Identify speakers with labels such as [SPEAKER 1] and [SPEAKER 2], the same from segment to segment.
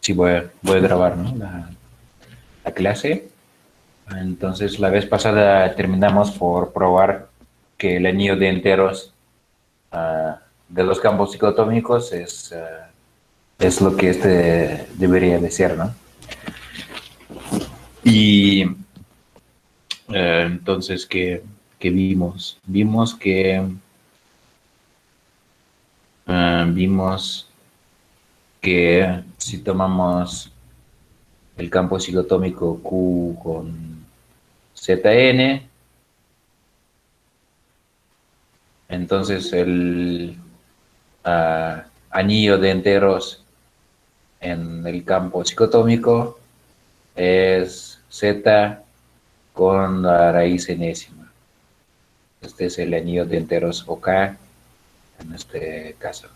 [SPEAKER 1] Sí, voy a grabar, ¿no? La clase. Entonces, la vez pasada terminamos por probar que el anillo de enteros de los campos dicotómicos es lo que este debería de ser, ¿no? Y entonces, ¿qué vimos? Vimos que si tomamos el campo dicotómico Q con ZN, entonces el anillo de enteros en el campo dicotómico es Z con la raíz enésima. Este es el anillo de enteros OK en este caso.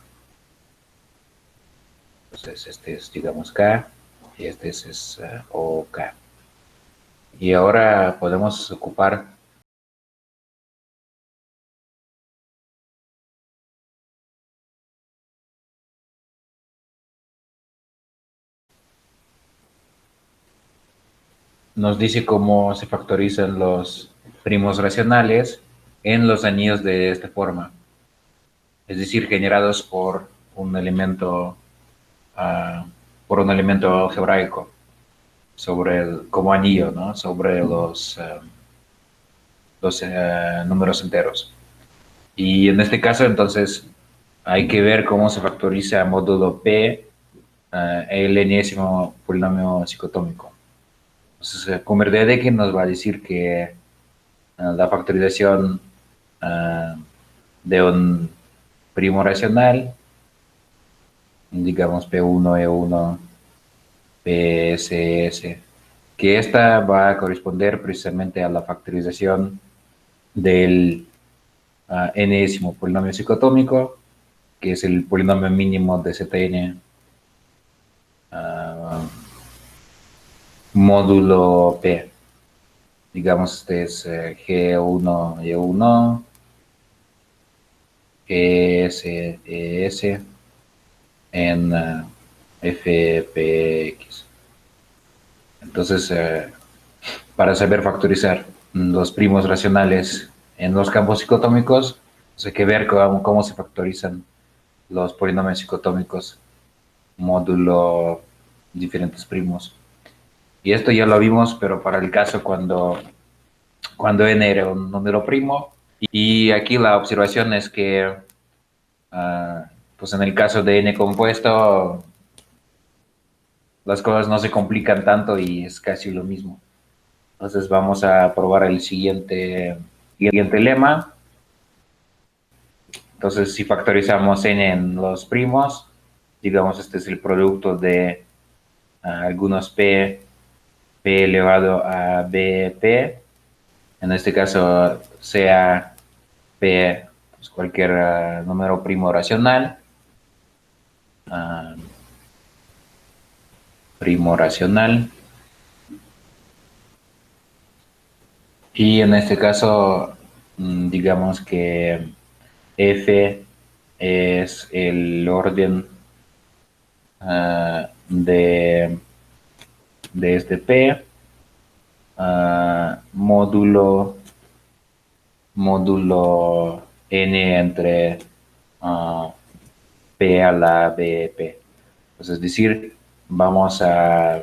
[SPEAKER 1] Entonces este es, digamos, K y este es OK. Y ahora podemos ocupar nos dice cómo se factorizan los primos racionales en los anillos de esta forma, es decir, generados uh, por un elemento algebraico como anillo, ¿no? Sobre los números enteros. Y en este caso, entonces, hay que ver cómo se factoriza módulo P el enésimo polinomio dicotómico. Entonces, Commer-Dedekind nos va a decir que la factorización de un primo racional, digamos P1, E1, PSS, que esta va a corresponder precisamente a la factorización del enésimo polinomio dicotómico, que es el polinomio mínimo de Zn módulo P. Digamos, este es G1, Y1, ES, ES en FPX. Entonces, para saber factorizar los primos racionales en los campos dicotómicos, pues hay que ver cómo se factorizan los polinomios dicotómicos módulo diferentes primos. Y esto ya lo vimos, pero para el caso cuando n era un número primo. Y aquí la observación es que, pues en el caso de n compuesto, las cosas no se complican tanto y es casi lo mismo. Entonces vamos a probar el siguiente lema. Entonces, si factorizamos n en los primos, digamos, este es el producto de algunos p elevado a bp. En este caso, sea p pues cualquier número primo racional. Primo racional. Y en este caso, digamos que f es el orden de este P, módulo n entre P a la BP. Pues es decir, vamos a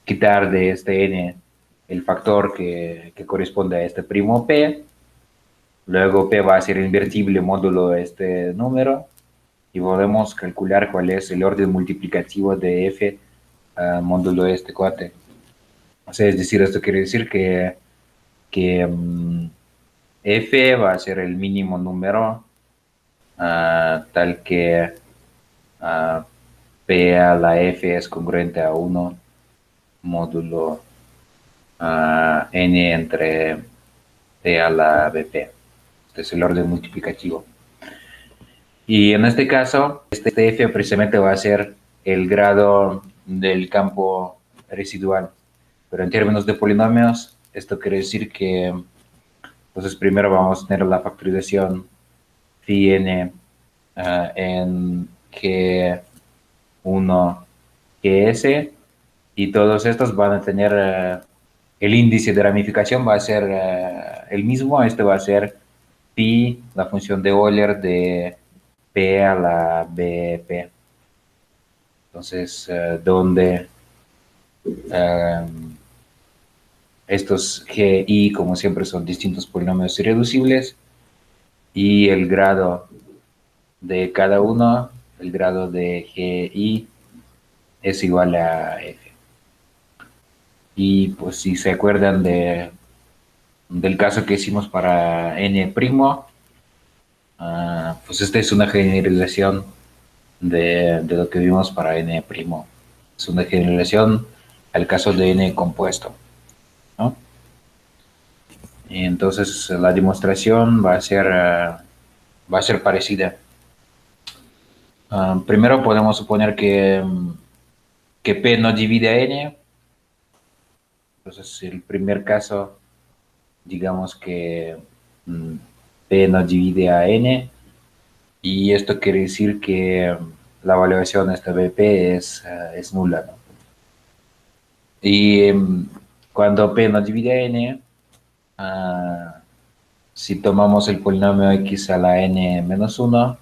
[SPEAKER 1] quitar de este n el factor que corresponde a este primo P. Luego P va a ser invertible módulo este número y podemos calcular cuál es el orden multiplicativo de f módulo este cuate. O sea, es decir, esto quiere decir que f va a ser el mínimo número tal que p a la f es congruente a 1 módulo n entre p a la bp. Este es el orden multiplicativo. Y en este caso, este f precisamente va a ser el grado del campo residual. Pero en términos de polinomios, esto quiere decir que, entonces primero vamos a tener la factorización phi n en G1 GS, y todos estos van a tener el índice de ramificación va a ser el mismo. Este va a ser pi, la función de Euler de P a la BP. Entonces, donde eh, estos GI, como siempre, son distintos polinomios irreducibles, y el grado de cada uno, el grado de GI, es igual a F. Y pues si se acuerdan del caso que hicimos para n', pues esta es una generalización de lo que vimos para n'. Es una generalización al caso de n compuesto, ¿no? Y entonces la demostración va a ser parecida. Primero podemos suponer que P no divide a n. Entonces el primer caso, digamos que mm, P no divide a n, y esto quiere decir que la evaluación de esta BP es nula, ¿no? Y cuando P no divide a n, ah, si tomamos el polinomio x a la n menos 1,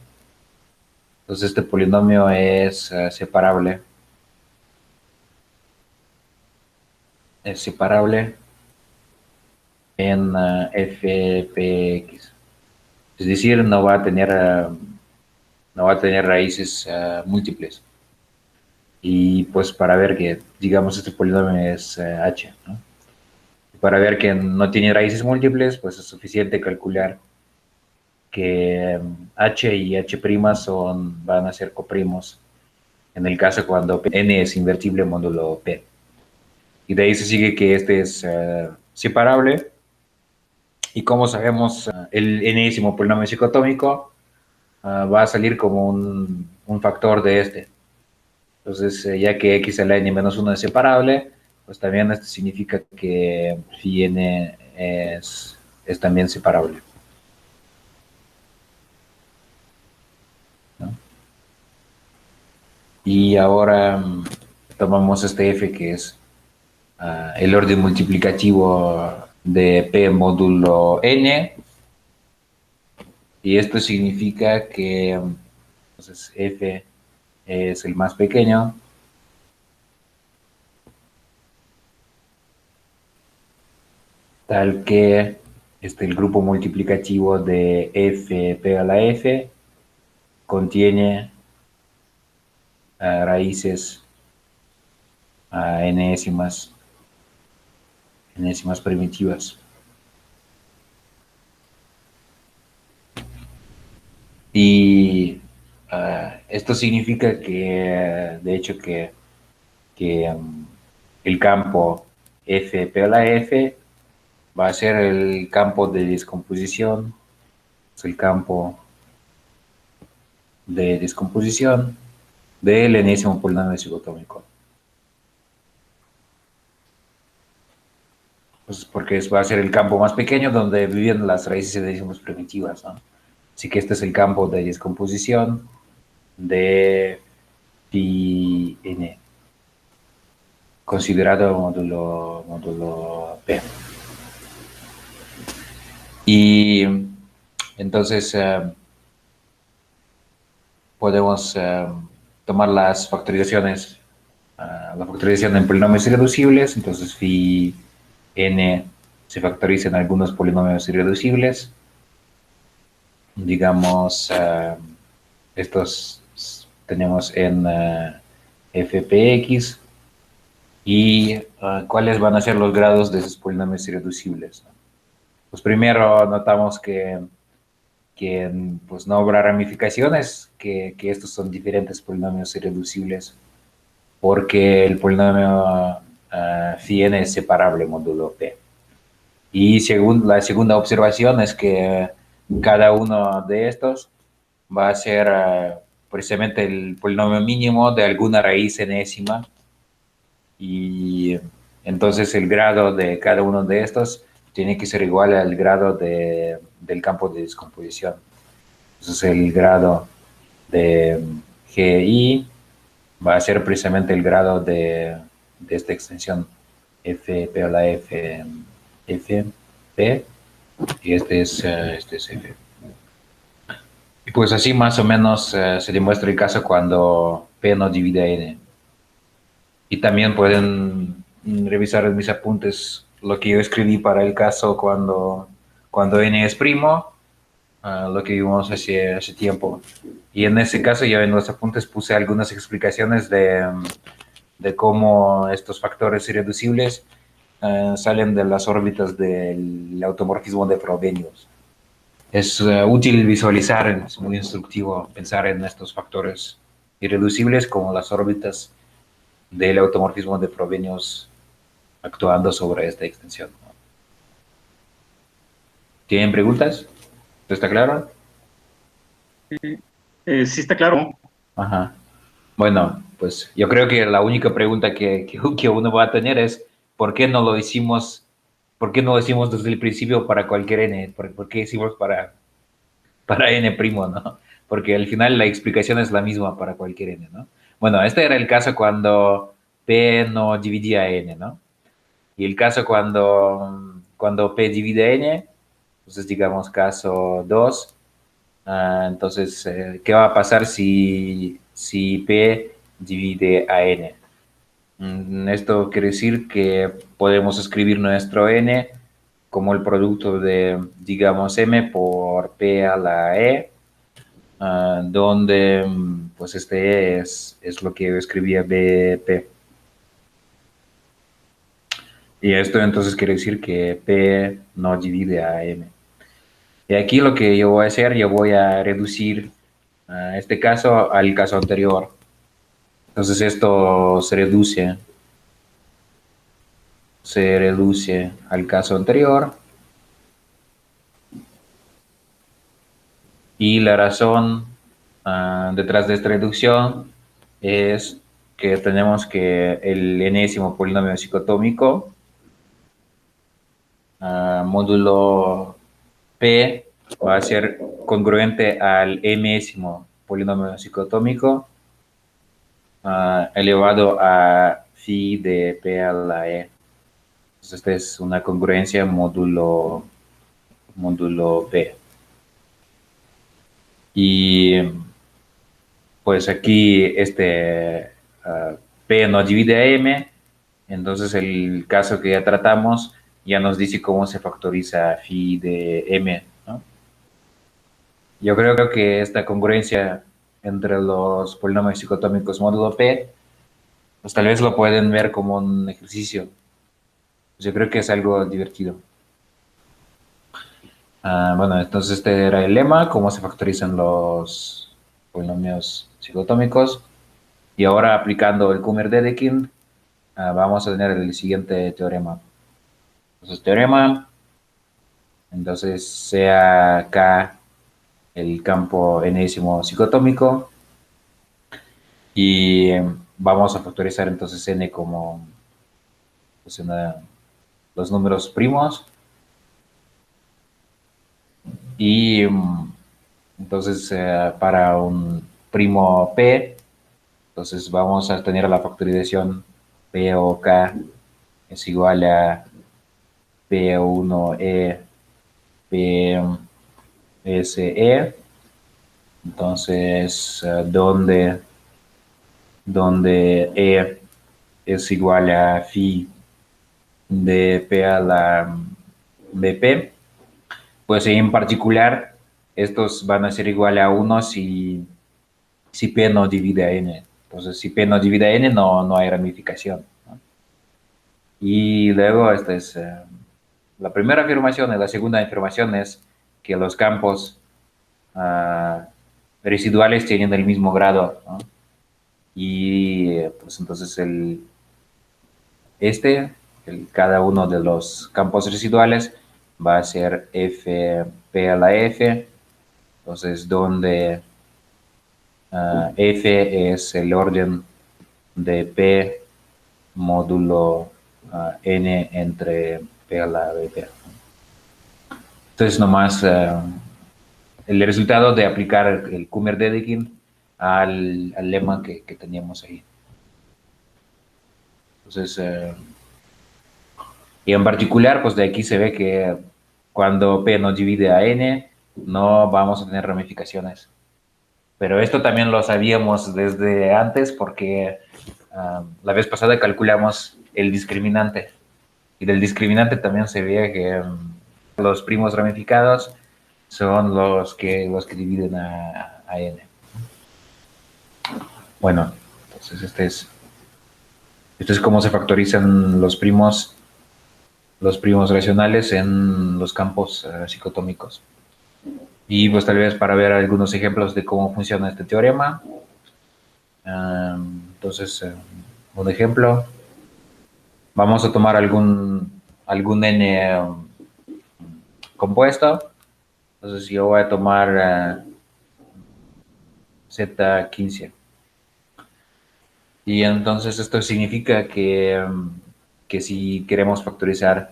[SPEAKER 1] entonces este polinomio es separable en fpx. Es decir, no va a tener raíces múltiples. Y pues para ver que, digamos, este polinomio es h, ¿no? Para ver que no tiene raíces múltiples, pues es suficiente calcular que h y h' van a ser coprimos en el caso cuando n es invertible módulo p. Y de ahí se sigue que este es separable. Y como sabemos, el enésimo polinomio psicotómico va a salir como un factor de este. Entonces, ya que x a la n menos 1 es separable, pues también esto significa que phi n es también separable, ¿no? Y ahora tomamos este f que es el orden multiplicativo de p módulo n, y esto significa que entonces f es el más pequeño, tal que el grupo multiplicativo de f p a la f contiene raíces enésimas primitivas. Y esto significa que, de hecho, que el campo f p a la f va a ser el campo de descomposición, es el campo de descomposición del enésimo polinomio psicotómico. Pues porque va a ser el campo más pequeño donde viven las raíces enésimas primitivas, ¿no? Así que este es el campo de descomposición de phi n, considerado módulo P. Y entonces podemos tomar las factorizaciones, la factorización en polinomios irreducibles. Entonces phi n se factoriza en algunos polinomios irreducibles. Digamos, estos tenemos en fpx, y cuáles van a ser los grados de esos polinomios irreducibles, ¿no? Pues primero notamos que pues no habrá ramificaciones, que estos son diferentes polinomios irreducibles, porque el polinomio phi n es separable módulo p. Y la segunda observación es que cada uno de estos va a ser precisamente el polinomio mínimo de alguna raíz enésima, y entonces el grado de cada uno de estos tiene que ser igual al grado del campo de descomposición. Entonces el grado de GI va a ser precisamente el grado de esta extensión f, p a la f, f, p, y este es f. Y pues así más o menos se demuestra el caso cuando p no divide a n. Y también pueden revisar en mis apuntes lo que yo escribí para el caso cuando n es primo, lo que vimos hace tiempo. Y en ese caso yo en los apuntes puse algunas explicaciones de cómo estos factores irreducibles salen de las órbitas del automorfismo de Frobenius. Es útil visualizar, es muy instructivo pensar en estos factores irreducibles como las órbitas del automorfismo de Frobenius actuando sobre esta extensión. ¿Tienen preguntas? ¿Está claro?
[SPEAKER 2] Sí, está claro.
[SPEAKER 1] Ajá. Bueno, pues yo creo que la única pregunta que uno va a tener es ¿por qué no lo hicimos desde el principio para cualquier n? ¿Por qué hicimos para n primo, no? Porque al final la explicación es la misma para cualquier n, ¿no? Bueno, este era el caso cuando p no dividía n, ¿no? Y el caso cuando p divide n, entonces digamos caso 2. Entonces, ¿qué va a pasar si P divide a N? Esto quiere decir que podemos escribir nuestro N como el producto de, digamos, M por P a la E, donde pues este E es lo que yo escribía BP. Y esto entonces quiere decir que P no divide a M. Y aquí lo que yo voy a hacer, yo voy a reducir este caso al caso anterior. Entonces esto se reduce al caso anterior. Y la razón detrás de esta reducción es que tenemos que el enésimo polinomio psicotómico módulo P va a ser congruente al mésimo polinomio psicotómico elevado a phi de P a la E. Entonces, esta es una congruencia módulo P. Y pues aquí P no divide a M, entonces el caso que ya tratamos ya nos dice cómo se factoriza phi de M, ¿no? Yo creo que esta congruencia entre los polinomios psicotómicos módulo P, pues tal vez lo pueden ver como un ejercicio. Yo creo que es algo divertido. Bueno, entonces este era el lema, cómo se factorizan los polinomios psicotómicos. Y ahora aplicando el Kummer-Dedekind, vamos a tener el siguiente teorema. Entonces, teorema, entonces sea K el campo enésimo psicotómico y vamos a factorizar entonces N como pues, los números primos y entonces para un primo P, entonces vamos a tener la factorización P o K es igual a P1E PSE. Entonces, donde E es igual a phi de P a la BP, pues en particular estos van a ser igual a 1 si P no divide a N. Entonces, si P no divide a N, no hay ramificación, ¿no? Y luego, esta es la primera afirmación. Y la segunda afirmación es que los campos residuales tienen el mismo grado, ¿no? Y pues entonces cada uno de los campos residuales va a ser P a la F, entonces donde F es el orden de P módulo N entre P a la BP. Entonces nomás el resultado de aplicar el Kummer-Dedekind al lema que teníamos ahí. Entonces, y en particular, pues de aquí se ve que cuando P nos divide a N, no vamos a tener ramificaciones. Pero esto también lo sabíamos desde antes porque la vez pasada calculamos el discriminante. Y del discriminante también se ve que los primos ramificados son los que dividen a N. Bueno, entonces esto es cómo se factorizan los primos racionales en los campos psicotómicos. Y pues tal vez para ver algunos ejemplos de cómo funciona este teorema. Entonces, un ejemplo, vamos a tomar algún n compuesto. Entonces yo voy a tomar Z15. Y entonces esto significa que si queremos factorizar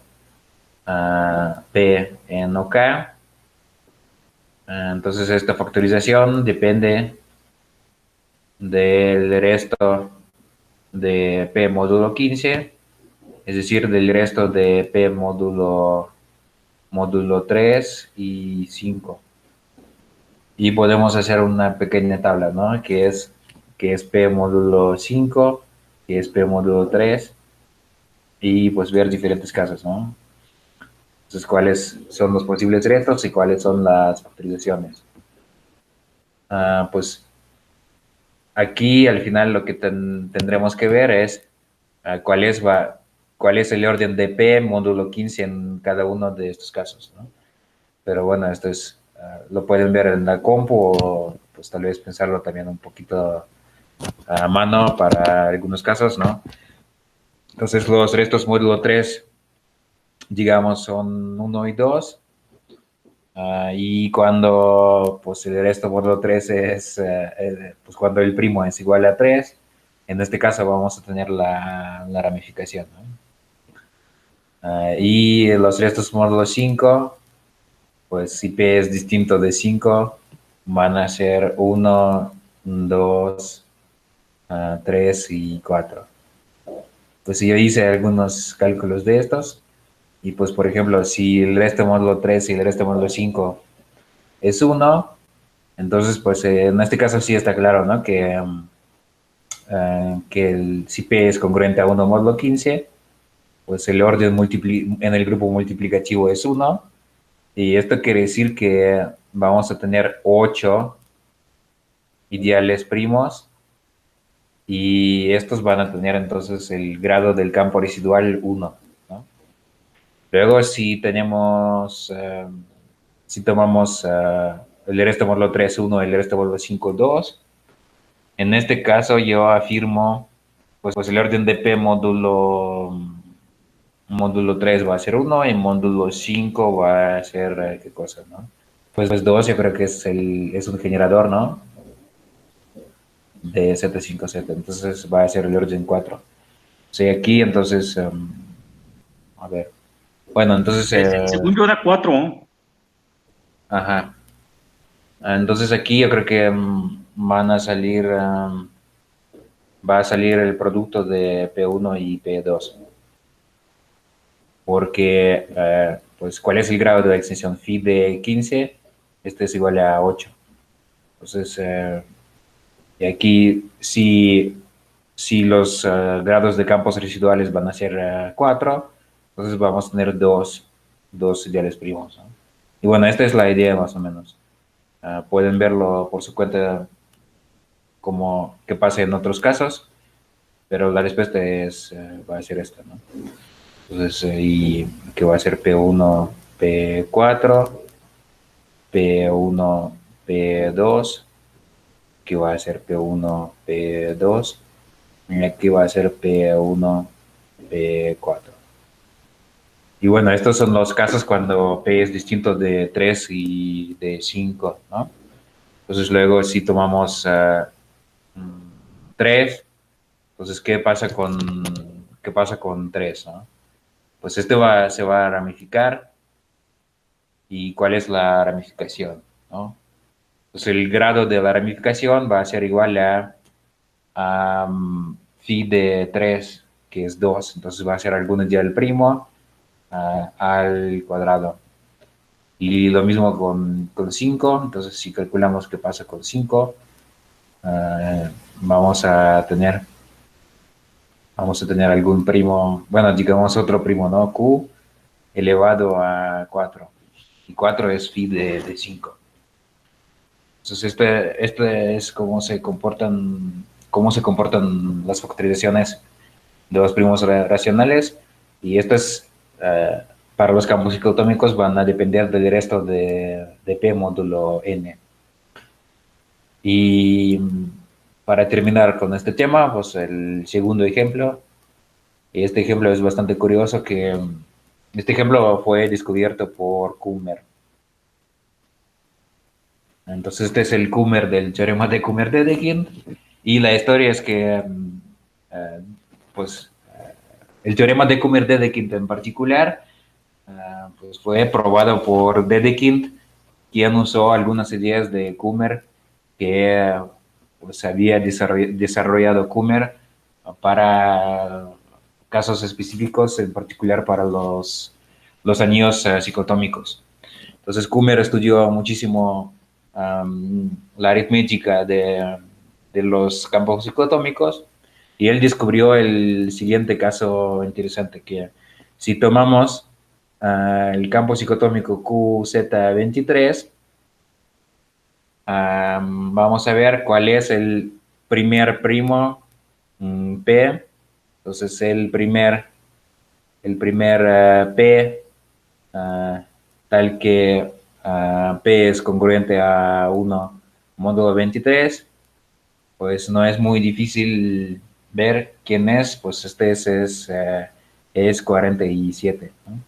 [SPEAKER 1] P en OK, entonces esta factorización depende del resto de P módulo 15, es decir, del resto de P módulo 3 y 5. Y podemos hacer una pequeña tabla, ¿no? Que es P módulo 5, que es P módulo 3, y pues ver diferentes casos, ¿no? Entonces, cuáles son los posibles retos y cuáles son las factorizaciones. Pues aquí al final lo que tendremos que ver es cuál es el orden de P módulo 15 en cada uno de estos casos, ¿no? Pero bueno, esto lo pueden ver en la compu o pues tal vez pensarlo también un poquito a mano para algunos casos, ¿no? Entonces los restos módulo 3, digamos, son 1 y 2. Y cuando pues el resto módulo 3 es, pues cuando el primo es igual a 3, en este caso vamos a tener la ramificación, ¿no? Y los restos módulo 5, pues si P es distinto de 5, van a ser 1, 2, 3 y 4. Pues yo hice algunos cálculos de estos y pues por ejemplo, si el resto módulo 3 y el resto módulo 5 es 1, entonces pues en este caso sí está claro, ¿no? Si P es congruente a 1 módulo 15, pues el orden en el grupo multiplicativo es 1, y esto quiere decir que vamos a tener 8 ideales primos, y estos van a tener entonces el grado del campo residual 1, ¿no? Luego si tomamos el resto módulo 3, 1, el resto módulo 5, 2, en este caso yo afirmo, pues el orden de P módulo 3 va a ser 1 y módulo 5 va a ser, ¿qué cosa, no? Pues 2 yo creo que es un generador, ¿no? De Z5Z, entonces va a ser el orden 4. Sí, aquí entonces, a ver, bueno, entonces,
[SPEAKER 2] Según yo era 4.
[SPEAKER 1] ajá, entonces aquí yo creo que va a salir el producto de P1 y P2, porque, pues, ¿cuál es el grado de la extensión? Phi de 15, este es igual a 8. Entonces, y aquí, si los grados de campos residuales van a ser 4, entonces vamos a tener dos ideales primos, ¿no? Y bueno, esta es la idea más o menos. Pueden verlo por su cuenta como que pase en otros casos, pero la respuesta va a ser esta, ¿no? Entonces, y que va a ser P1, P4, P1, P2, que va a ser P1, P2, y aquí va a ser P1, P4. Y bueno, estos son los casos cuando P es distinto de 3 y de 5, ¿no? Entonces luego si tomamos 3, entonces ¿qué pasa con 3, ¿no? Pues se va a ramificar. ¿Y cuál es la ramificación, no? Pues el grado de la ramificación va a ser igual a phi de 3, que es 2. Entonces va a ser algún ideal primo al cuadrado. Y lo mismo con 5. Entonces, si calculamos qué pasa con 5, vamos a tener algún primo, bueno, digamos otro primo, ¿no? Q elevado a 4. Y 4 es phi de 5. Entonces, este es cómo se comportan las factorizaciones de los primos racionales. Y esto es, para los campos ciclotómicos, van a depender del resto de P módulo N. Y para terminar con este tema, pues el segundo ejemplo. Este ejemplo es bastante curioso, que este ejemplo fue descubierto por Kummer. Entonces este es el Kummer del teorema de Kummer-Dedekind, y la historia es que eh, pues el teorema de Kummer-Dedekind en particular pues fue probado por Dedekind, quien usó algunas ideas de Kummer que pues había desarrollado Kummer para casos específicos, en particular para los anillos ciclotómicos. Entonces Kummer estudió muchísimo la aritmética de los campos ciclotómicos, y él descubrió el siguiente caso interesante, que si tomamos el campo cicotómico QZ23, vamos a ver cuál es el primer primo P. Entonces el primer P, tal que P es congruente a 1 módulo 23, pues no es muy difícil ver quién es. Pues es 47, ¿no?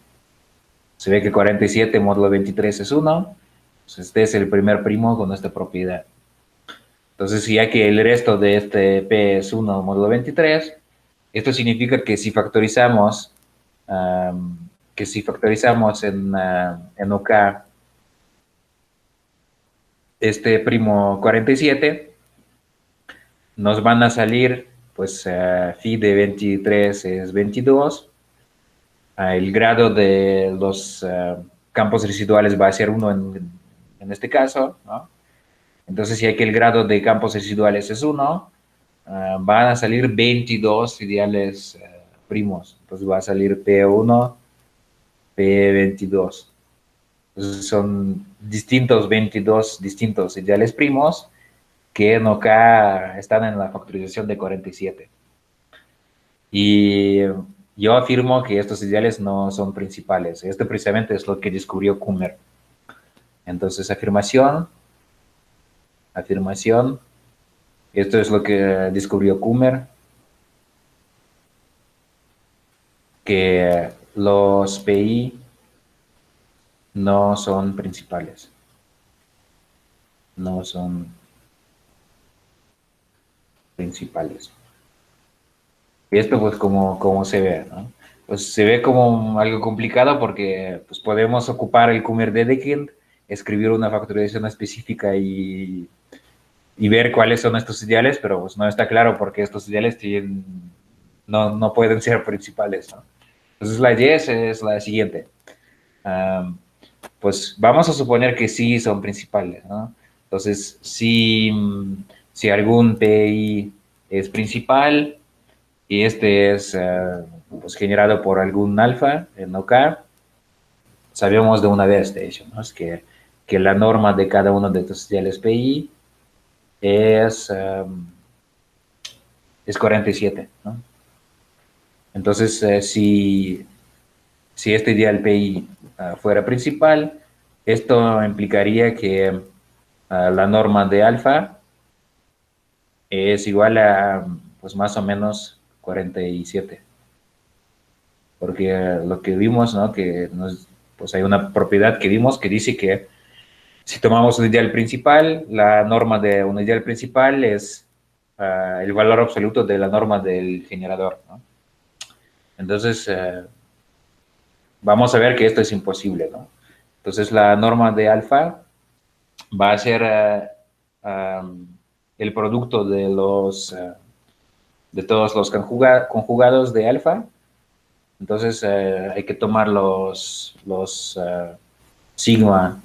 [SPEAKER 1] Se ve que 47 módulo 23 es 1, pues este es el primer primo con esta propiedad. Entonces, ya que el resto de este P es 1 módulo 23, esto significa que si factorizamos, en OK este primo 47, nos van a salir, pues, phi de 23 es 22. El grado de los campos residuales va a ser 1 en este caso, ¿no? Entonces, ya que el grado de campos residuales es 1, van a salir 22 ideales primos. Entonces va a salir P1, P22. Entonces son 22 distintos ideales primos que en OK están en la factorización de 47. Y yo afirmo que estos ideales no son principales. Esto precisamente es lo que descubrió Kummer. Entonces, afirmación. Esto es lo que descubrió Kummer, que los PI no son principales. No son principales. Y esto, pues, como se ve, ¿no? Pues se ve como algo complicado, porque pues, podemos ocupar el Kummer-Dedekind, escribir una factorización específica y ver cuáles son estos ideales, pero pues no está claro porque estos ideales no pueden ser principales, ¿no? Entonces la idea es la siguiente. Pues vamos a suponer que sí son principales, ¿no? Entonces, si algún PI es principal y este es pues generado por algún alfa en OK, sabemos de una vez, de hecho, ¿no? Es que la norma de cada uno de estos ideales PI es 47, ¿no? Entonces, si este ideal PI fuera principal, esto implicaría que la norma de alfa es igual a, pues, más o menos 47. Porque lo que vimos, ¿no? Pues hay una propiedad que vimos que dice que si tomamos un ideal principal, la norma de un ideal principal es el valor absoluto de la norma del generador, ¿no? Entonces, vamos a ver que esto es imposible, ¿no? Entonces, la norma de alfa va a ser el producto de de todos los conjugados de alfa. Entonces hay que tomar los sigma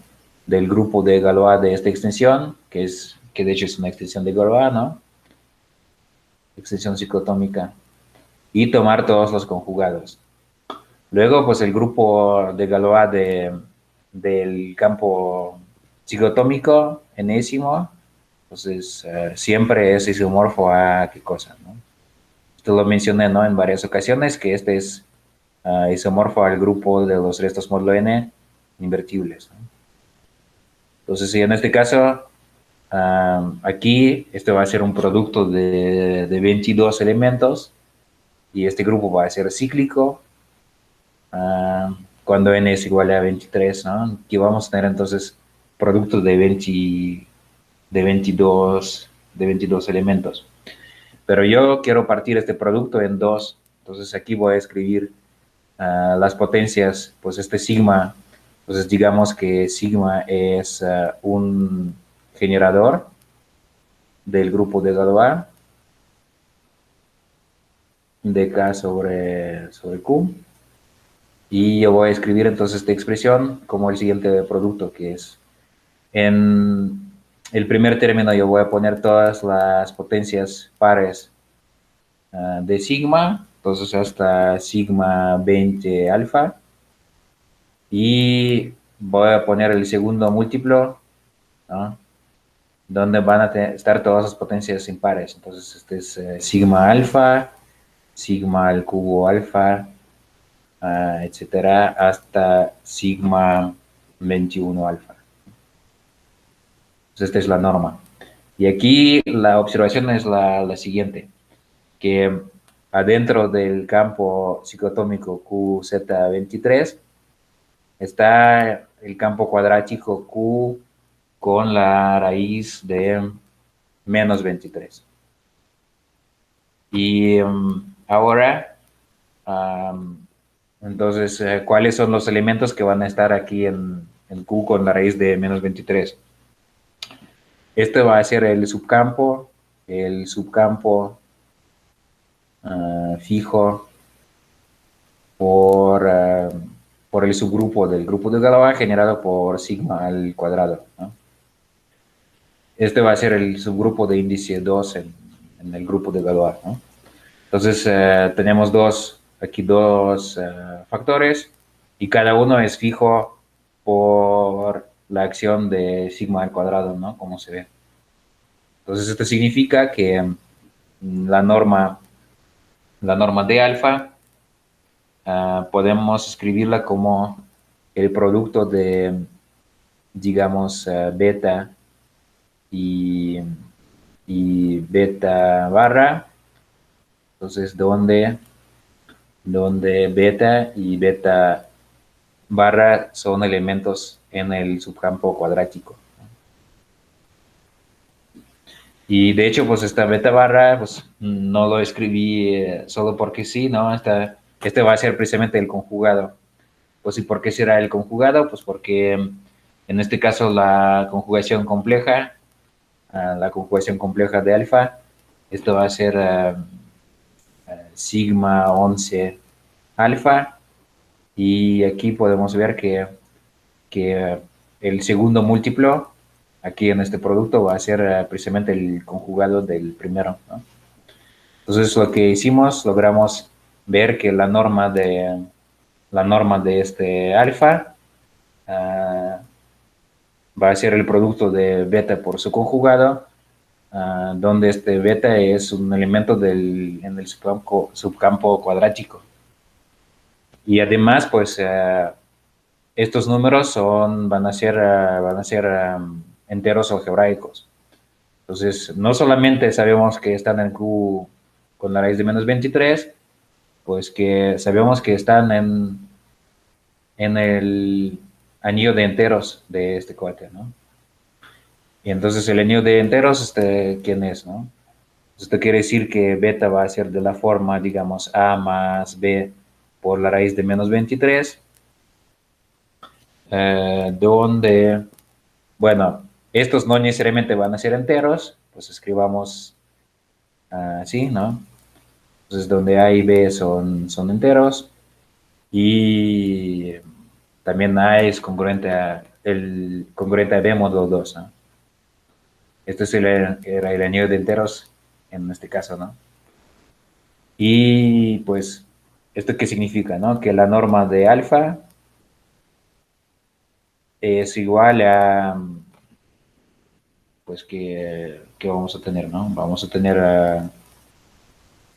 [SPEAKER 1] del grupo de Galois de esta extensión, que de hecho es una extensión de Galois, ¿no? Extensión ciclotómica, y tomar todos los conjugados. Luego, pues el grupo de Galois del campo ciclotómico enésimo, entonces siempre es isomorfo a qué cosa, ¿no? Esto lo mencioné, ¿no? En varias ocasiones, que este es isomorfo al grupo de los restos módulo n invertibles, ¿no? Entonces, si en este caso, aquí, este va a ser un producto de 22 elementos, y este grupo va a ser cíclico, cuando n es igual a 23, ¿no? Aquí vamos a tener entonces producto de 22 elementos. Pero yo quiero partir este producto en dos, entonces aquí voy a escribir las potencias, pues este sigma, entonces digamos que sigma es un generador del grupo de Galois, dk sobre q, y yo voy a escribir entonces esta expresión como el siguiente producto, que es en el primer término yo voy a poner todas las potencias pares de sigma, entonces hasta sigma 20 alfa, y voy a poner el segundo múltiplo, ¿no? Donde van a estar todas las potencias impares. Entonces este es sigma alfa, sigma al cubo alfa, etcétera, hasta sigma 21 alfa. Entonces esta es la norma. Y aquí la observación es la siguiente, que adentro del campo ciclotómico QZ23 está el campo cuadrático Q con la raíz de menos 23. Y ahora, entonces, ¿cuáles son los elementos que van a estar aquí en Q con la raíz de menos 23? Este va a ser el subcampo fijo por el subgrupo del grupo de Galois generado por sigma al cuadrado, ¿no? Este va a ser el subgrupo de índice 2 en el grupo de Galois, ¿no? Entonces tenemos aquí dos factores, y cada uno es fijo por la acción de sigma al cuadrado, ¿no? Como se ve. Entonces esto significa que la norma de alfa podemos escribirla como el producto de, digamos, beta y beta barra. Entonces, donde beta y beta barra son elementos en el subcampo cuadrático. Y de hecho, pues esta beta barra, pues no lo escribí solo porque sí, ¿no? Este va a ser precisamente el conjugado. Pues, ¿y por qué será el conjugado? Pues porque en este caso la conjugación compleja de alfa, esto va a ser sigma 11 alfa, y aquí podemos ver que el segundo múltiplo aquí en este producto va a ser precisamente el conjugado del primero, ¿no? Entonces lo que hicimos, logramos ver que la norma de este alfa va a ser el producto de beta por su conjugado, donde este beta es un elemento en el subcampo cuadrático. Y además, pues, estos números van a ser enteros algebraicos. Entonces, no solamente sabemos que están en Q con la raíz de menos 23, pues que sabemos que están en el anillo de enteros de este cohete, ¿no? Y entonces el anillo de enteros, ¿quién es, no? Esto quiere decir que beta va a ser de la forma, digamos, a más b por la raíz de menos 23, donde, bueno, Estos no necesariamente van a ser enteros, pues escribamos así, ¿no? Entonces, donde A y B son enteros y también A es congruente a B módulo 2, ¿no? Este era el anillo de enteros en este caso, ¿no? Y pues, ¿esto qué significa, no? Que la norma de alfa es igual a, pues, que vamos a tener, ¿no? Vamos a tener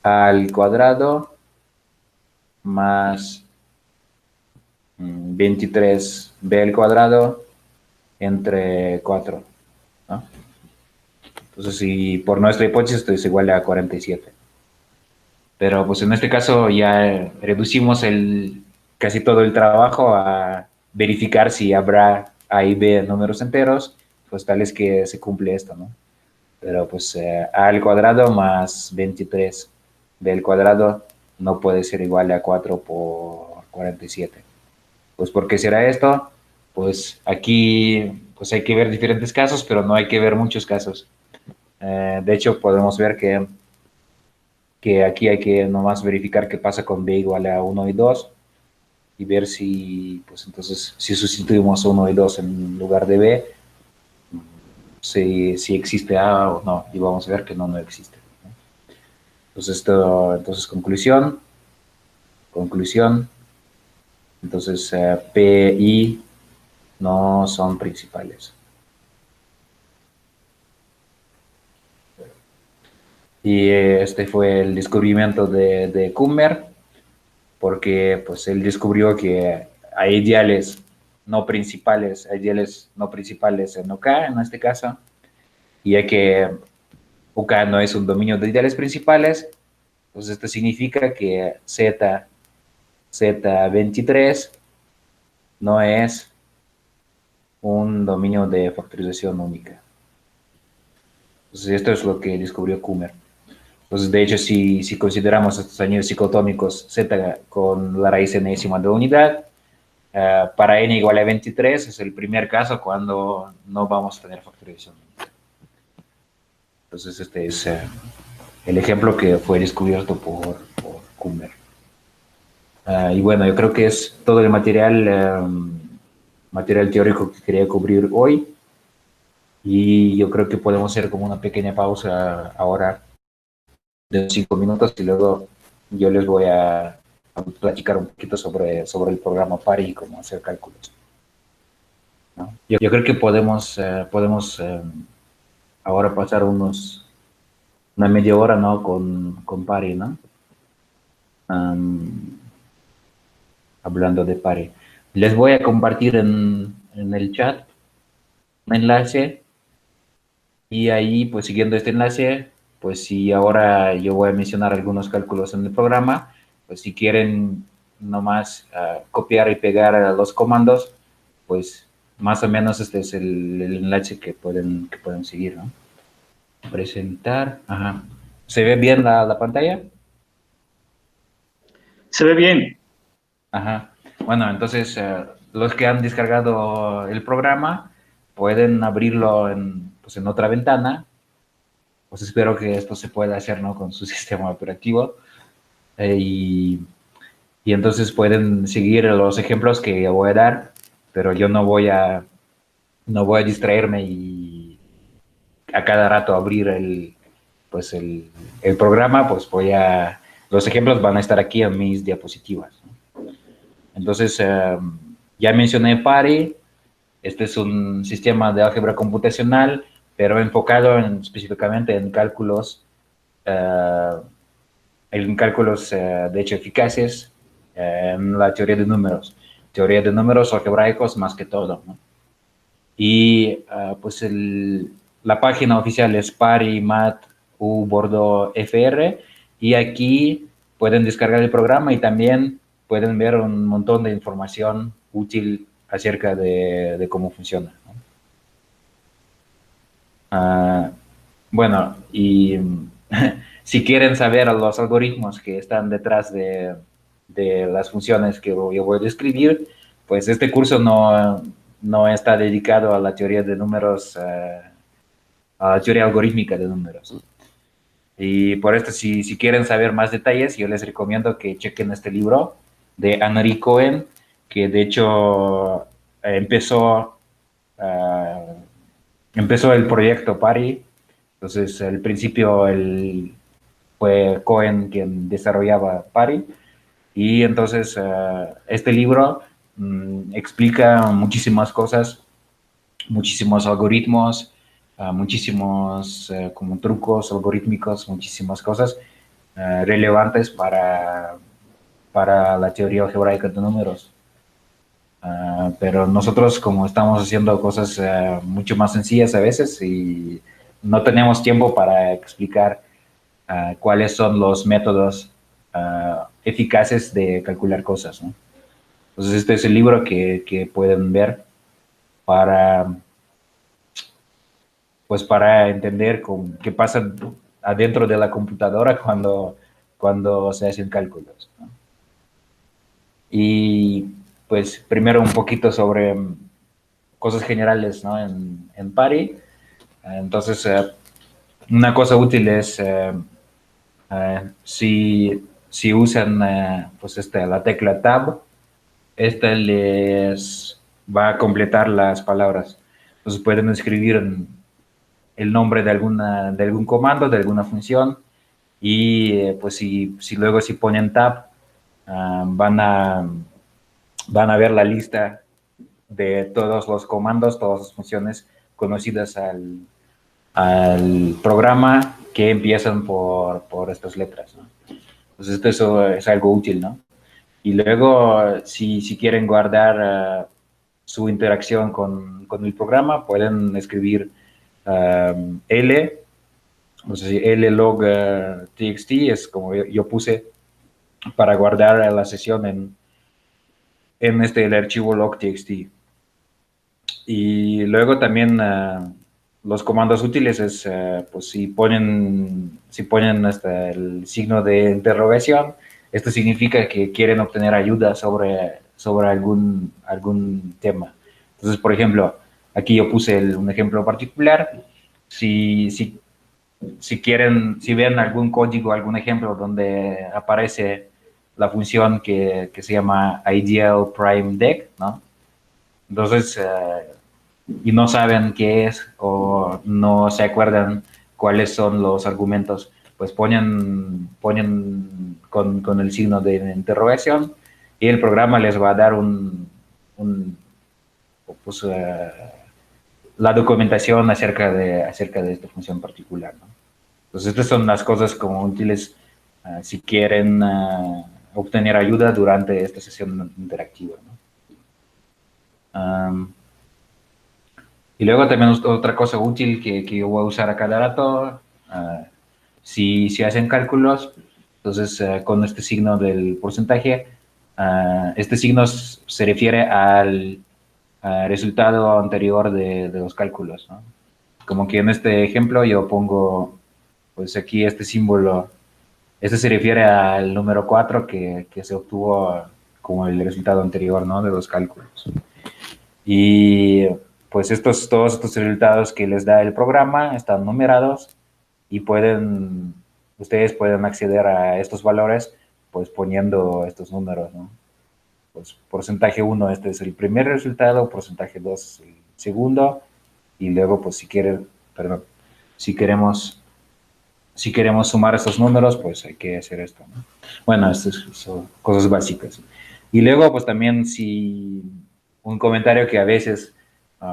[SPEAKER 1] al cuadrado más 23b al cuadrado entre 4, ¿no? Entonces, si por nuestra hipótesis esto es igual a 47. Pero pues en este caso ya reducimos casi todo el trabajo a verificar si habrá A y B números enteros, pues tal es que se cumple esto, ¿no? Pero pues A al cuadrado más 23B al cuadrado no puede ser igual a 4 por 47. Pues ¿por qué será esto? Pues aquí pues hay que ver diferentes casos, pero no hay que ver muchos casos. De hecho, podemos ver que aquí hay que nomás verificar qué pasa con b igual a 1 y 2 y ver si, pues entonces, si sustituimos 1 y 2 en lugar de b, si existe a o no, y vamos a ver que no existe. Entonces, entonces conclusión, entonces P y no son principales. Y este fue el descubrimiento de Kummer, porque pues él descubrió que hay ideales no principales en OK en este caso, y ya que OK no es un dominio de ideales principales, pues esto significa que Z23 no es un dominio de factorización única. Entonces esto es lo que descubrió Kummer. Entonces, de hecho, si consideramos estos anillos ciclotómicos Z con la raíz enésima de unidad, para n igual a 23 es el primer caso cuando no vamos a tener factorización. Entonces, este es el ejemplo que fue descubierto por Kummer. Y bueno, yo creo que es todo el material teórico que quería cubrir hoy. Y yo creo que podemos hacer como una pequeña pausa ahora de 5 minutos y luego yo les voy a platicar un poquito sobre el programa PARI y cómo hacer cálculos, ¿no? Yo creo que podemos ahora pasar una media hora, ¿no? Con PARI, ¿no? Hablando de PARI. Les voy a compartir en el chat un enlace y ahí, pues siguiendo este enlace, pues si ahora yo voy a mencionar algunos cálculos en el programa, pues si quieren nomás copiar y pegar los comandos, pues más o menos este es el enlace que pueden seguir, ¿no? Presentar, ajá. ¿Se ve bien la pantalla?
[SPEAKER 2] Se ve bien.
[SPEAKER 1] Ajá. Bueno, entonces los que han descargado el programa pueden abrirlo pues, en otra ventana. Pues espero que esto se pueda hacer, ¿no? Con su sistema operativo. Y entonces pueden seguir los ejemplos que voy a dar, pero yo no voy a distraerme y a cada rato abrir pues el programa, pues los ejemplos van a estar aquí en mis diapositivas, ¿no? Entonces, ya mencioné PARI. Este es un sistema de álgebra computacional, pero enfocado específicamente en cálculos de hecho eficaces en la teoría de números algebraicos más que todo, ¿no? Y pues la página oficial es parimat u bordo fr, y aquí pueden descargar el programa y también pueden ver un montón de información útil acerca de cómo funciona, ¿no? Bueno, y si quieren saber los algoritmos que están detrás de las funciones que yo voy a describir, pues este curso no está dedicado a la teoría de números, a la teoría algorítmica de números. Y por esto, si quieren saber más detalles, yo les recomiendo que chequen este libro de Anari Cohen, que de hecho empezó, empezó el proyecto PARI. Entonces, al principio fue Cohen quien desarrollaba PARI. Y entonces este libro explica muchísimas cosas, muchísimos algoritmos, muchísimos como trucos algorítmicos, muchísimas cosas relevantes para la teoría algebraica de números. Pero nosotros como estamos haciendo cosas mucho más sencillas a veces y no tenemos tiempo para explicar cuáles son los métodos eficaces de calcular cosas, ¿no? Entonces este es el libro que pueden ver para, pues para entender qué pasa adentro de la computadora cuando se hacen cálculos, ¿no? Y pues primero un poquito sobre cosas generales, ¿no? En PARI. Entonces, una cosa útil es si usan pues la tecla Tab, esta les va a completar las palabras. Entonces pueden escribir el nombre de algún comando, de alguna función, y pues si luego si ponen Tab, van a ver la lista de todos los comandos, todas las funciones conocidas al programa que empiezan por estas letras, ¿no? Entonces eso es algo útil, ¿no? Y luego, si quieren guardar su interacción con el programa, pueden escribir L, no sé si L log txt, es como yo puse para guardar la sesión en el archivo log txt. Y luego también los comandos útiles es, pues si ponen hasta el signo de interrogación, esto significa que quieren obtener ayuda sobre algún tema. Entonces, por ejemplo, aquí yo puse un ejemplo particular. Si quieren, si ven algún código, algún ejemplo donde aparece la función que se llama ideal prime deck, ¿no? Entonces, y no saben qué es o no se acuerdan cuáles son los argumentos, pues ponen con el signo de interrogación y el programa les va a dar pues, la documentación acerca de esta función particular, ¿no? Entonces, estas son las cosas como útiles si quieren obtener ayuda durante esta sesión interactiva, ¿no? Y luego también otra cosa útil que yo voy a usar a cada rato, si hacen cálculos, entonces con este signo del porcentaje, este signo se refiere al resultado anterior de los cálculos, ¿no? Como que en este ejemplo yo pongo, pues aquí este símbolo, este se refiere al número 4 que se obtuvo como el resultado anterior, ¿no? De los cálculos. Y pues todos estos resultados que les da el programa están numerados y ustedes pueden acceder a estos valores pues poniendo estos números, ¿no? Pues porcentaje 1, este es el primer resultado, porcentaje 2 es el segundo, y luego pues perdón, si queremos sumar estos números, pues hay que hacer esto, ¿no? Bueno, estas son cosas básicas. Y luego pues también un comentario que a veces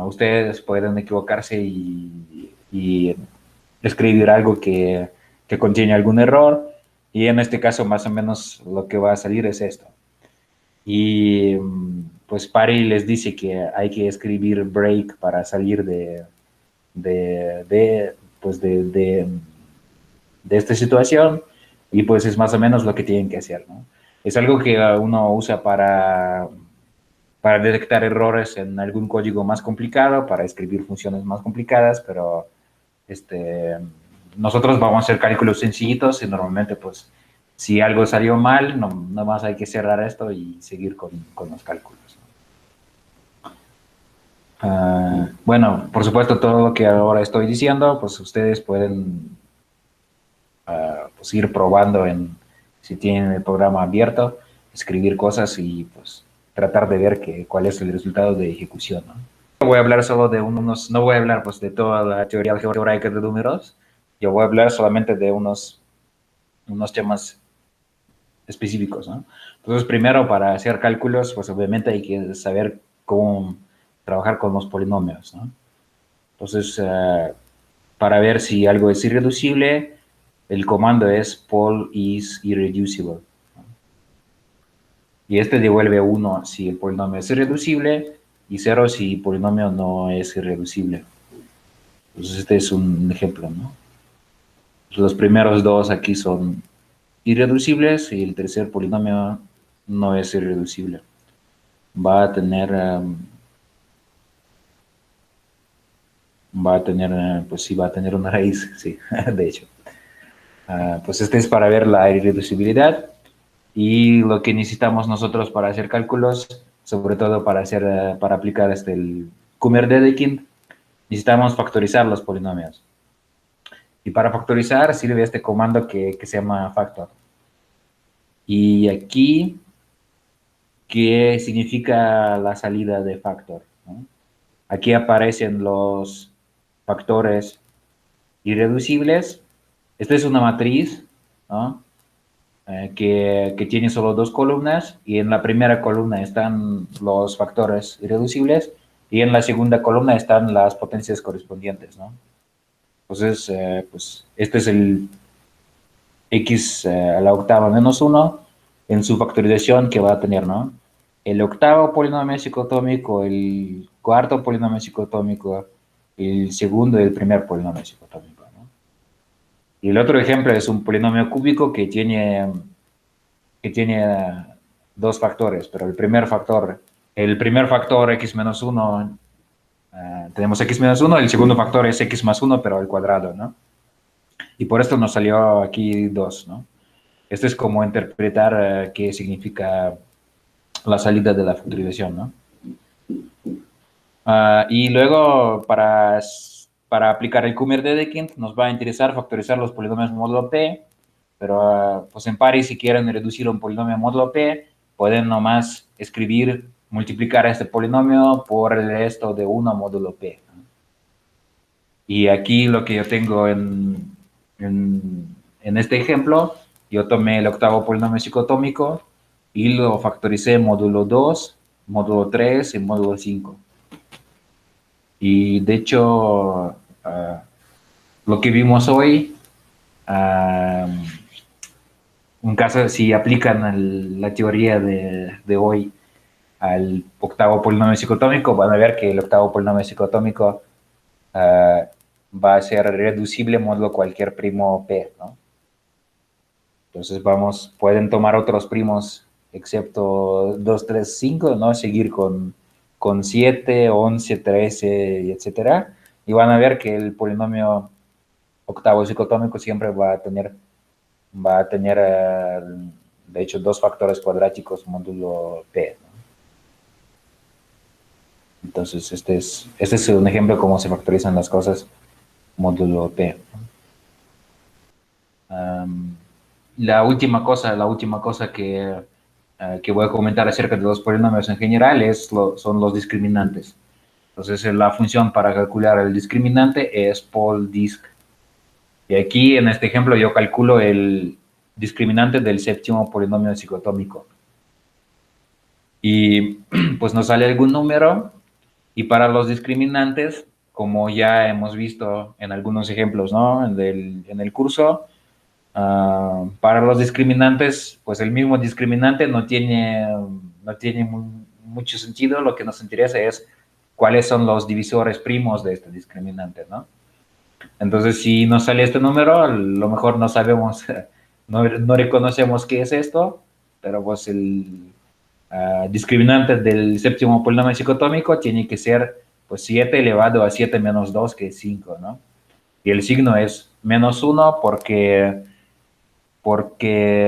[SPEAKER 1] ustedes pueden equivocarse y escribir algo que contiene algún error, y en este caso más o menos lo que va a salir es esto. Y pues Pari les dice que hay que escribir break para salir pues de esta situación, y pues es más o menos lo que tienen que hacer, ¿no? Es algo que uno usa para detectar errores en algún código más complicado, para escribir funciones más complicadas, pero nosotros vamos a hacer cálculos sencillitos y normalmente pues si algo salió mal, nada más hay que cerrar esto y seguir con los cálculos, ¿no? Bueno, por supuesto, todo lo que ahora estoy diciendo, pues ustedes pueden pues ir probando si tienen el programa abierto, escribir cosas y pues tratar de ver cuál es el resultado de ejecución, ¿no? No voy a hablar solo de no voy a hablar pues de toda la teoría algebraica de números, yo voy a hablar solamente de unos temas específicos, ¿no? Entonces, primero, para hacer cálculos, pues obviamente hay que saber cómo trabajar con los polinomios, ¿no? Entonces, para ver si algo es irreducible, el comando es pol is irreducible, ¿no? Y este devuelve 1 si el polinomio es irreducible y 0 si el polinomio no es irreducible. Entonces, este es un ejemplo, ¿no? Los primeros dos aquí son irreducibles y el tercer polinomio no es irreducible. Va a tener, pues sí, va a tener una raíz, sí, de hecho. Pues este es para ver la irreducibilidad y lo que necesitamos nosotros para hacer cálculos, sobre todo para aplicar el Kummer-Dedekind, necesitamos factorizar los polinomios. Y para factorizar sirve este comando que se llama factor. Y aquí, ¿qué significa la salida de factor, ¿no? Aquí aparecen los factores irreducibles. Esta es una matriz, ¿no? Que tiene solo dos columnas y en la primera columna están los factores irreducibles y en la segunda columna están las potencias correspondientes, ¿no? Entonces, pues este es el x a la octava menos 1 en su factorización que va a tener, ¿no? El octavo polinomio psicotómico, el cuarto polinomio psicotómico, el segundo y el primer polinomio psicotómico, ¿no? Y el otro ejemplo es un polinomio cúbico que tiene dos factores, pero el primer factor x menos 1, tenemos x menos 1, el segundo factor es x más 1, pero al cuadrado, ¿no? Y por esto nos salió aquí 2, ¿no? Esto es como interpretar qué significa la salida de la factorización, ¿no? Y luego, para aplicar el Kummer-Dedekind, nos va a interesar factorizar los polinomios módulo P, pero pues en Paris, si quieren reducir un polinomio módulo P, pueden nomás multiplicar este polinomio por el resto de 1 módulo P, ¿no? Y aquí lo que yo tengo en este ejemplo, yo tomé el octavo polinomio psicotómico y lo factoricé módulo 2, módulo 3 y módulo 5. Y de hecho, lo que vimos hoy, un caso, si aplican la teoría de hoy al octavo polinomio psicotómico, van a ver que el octavo polinomio psicotómico va a ser reducible módulo cualquier primo P, ¿no? Entonces pueden tomar otros primos excepto 2, 3, 5, ¿no? Seguir con 7, 11, 13, etcétera. Y van a ver que el polinomio octavo psicotómico siempre va a tener de hecho, dos factores cuadráticos módulo P, ¿no? Entonces, este es un ejemplo de cómo se factorizan las cosas módulo P. La última cosa que voy a comentar acerca de los polinomios en general son los discriminantes. Entonces, la función para calcular el discriminante es poldisc. Y aquí, en este ejemplo, yo calculo el discriminante del séptimo polinomio psicotómico. Y pues nos sale algún número. Y para los discriminantes, como ya hemos visto en algunos ejemplos, ¿no? En el curso, para los discriminantes, pues el mismo discriminante no tiene mucho sentido. Lo que nos interesa es cuáles son los divisores primos de este discriminante, ¿no? Entonces, si nos sale este número, a lo mejor no sabemos, no reconocemos qué es esto, pero pues el discriminante del séptimo polinomio psicotómico tiene que ser pues 7 elevado a 7 menos 2, que es 5, ¿no? Y el signo es menos 1 porque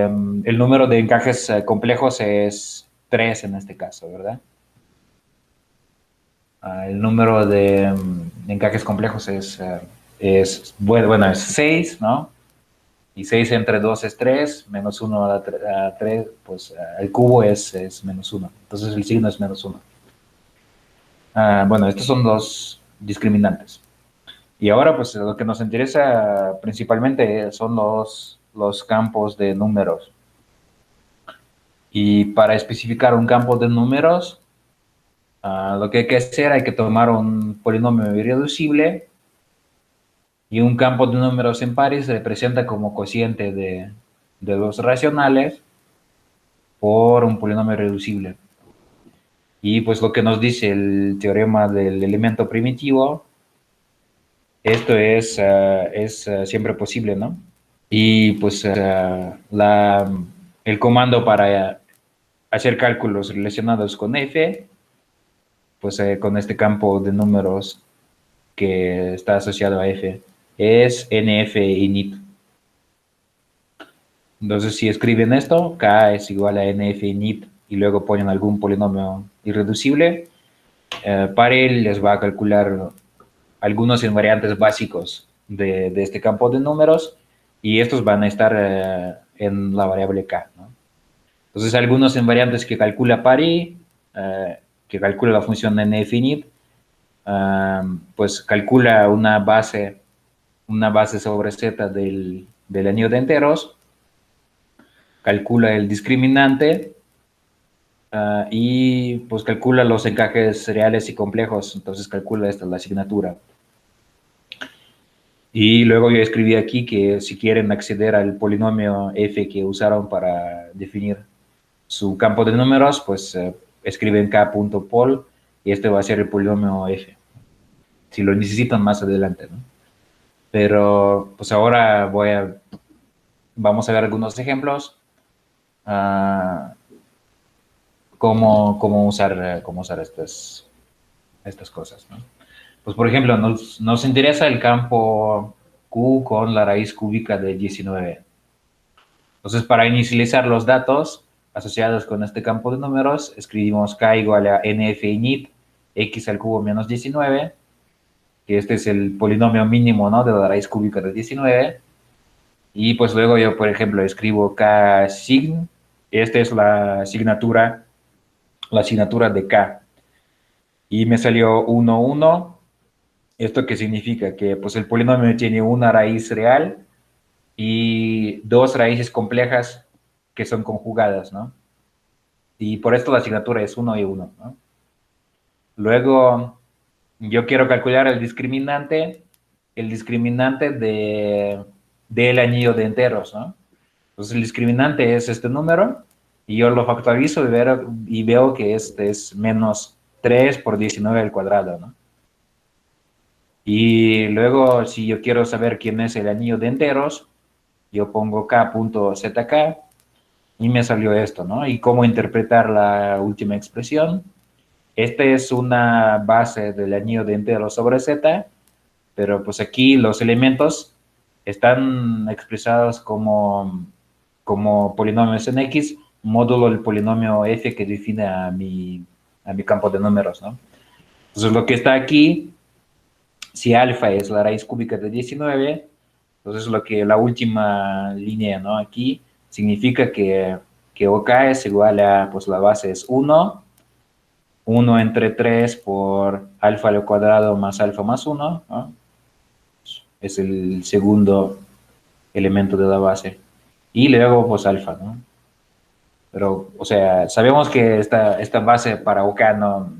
[SPEAKER 1] el número de encajes complejos es 3 en este caso, ¿verdad? El número de encajes complejos bueno, es 6, ¿no? Y 6 entre 2 es 3, menos 1 a 3, pues el cubo es menos 1. Entonces el signo es menos 1. Bueno, estos son los discriminantes. Y ahora, pues lo que nos interesa principalmente son los campos de números. Y para especificar un campo de números, lo que hay que hacer, hay que tomar un polinomio irreducible y un campo de números impares se representa como cociente de los racionales por un polinomio irreducible. Y pues lo que nos dice el teorema del elemento primitivo, esto es siempre posible, ¿no? Y pues el comando para hacer cálculos relacionados con f, pues con este campo de números que está asociado a f, es nf init. Entonces, si escriben esto, k es igual a nf init y luego ponen algún polinomio irreducible, Parel les va a calcular algunos invariantes básicos de este campo de números y estos van a estar en la variable k, ¿no? Entonces, algunos invariantes que calcula Parel, que calcula la función nfinit, pues calcula una base sobre z del anillo de enteros, calcula el discriminante y pues calcula los encajes reales y complejos, entonces calcula esta la asignatura. Y luego yo escribí aquí que si quieren acceder al polinomio f que usaron para definir su campo de números, pues escriben k.pol y este va a ser el polinomio f, si lo necesitan más adelante, ¿no? Pero pues ahora vamos a ver algunos ejemplos, cómo usar estas cosas, ¿no? Pues por ejemplo, nos interesa el campo Q con la raíz cúbica de 19. Entonces, para inicializar los datos asociados con este campo de números, escribimos k igual a nf init x al cubo menos 19, que este es el polinomio mínimo, ¿no?, de la raíz cúbica de 19. Y pues luego yo, por ejemplo, escribo k sign, esta es la asignatura de k. Y me salió 1, 1. ¿Esto qué significa? Que pues el polinomio tiene una raíz real y dos raíces complejas que son conjugadas, ¿no? Y por esto la asignatura es 1 y 1, ¿no? Luego, yo quiero calcular el discriminante del anillo de enteros, ¿no? Entonces, el discriminante es este número y yo lo factorizo y veo que este es menos 3 por 19 al cuadrado, ¿no? Y luego, si yo quiero saber quién es el anillo de enteros, yo pongo k.zk y me salió esto, ¿no? Y cómo interpretar la última expresión. Esta es una base del anillo de enteros sobre z, pero pues aquí los elementos están expresados como polinomios en x, módulo el polinomio f que define a mi campo de números, ¿no? Entonces, lo que está aquí, si alfa es la raíz cúbica de 19, entonces la última línea, ¿no?, aquí significa que OK es igual a, pues la base es 1 entre 3 por alfa al cuadrado más alfa más 1, ¿no? Es el segundo elemento de la base. Y luego, pues alfa, ¿no? Pero, o sea, sabemos que esta base para OK no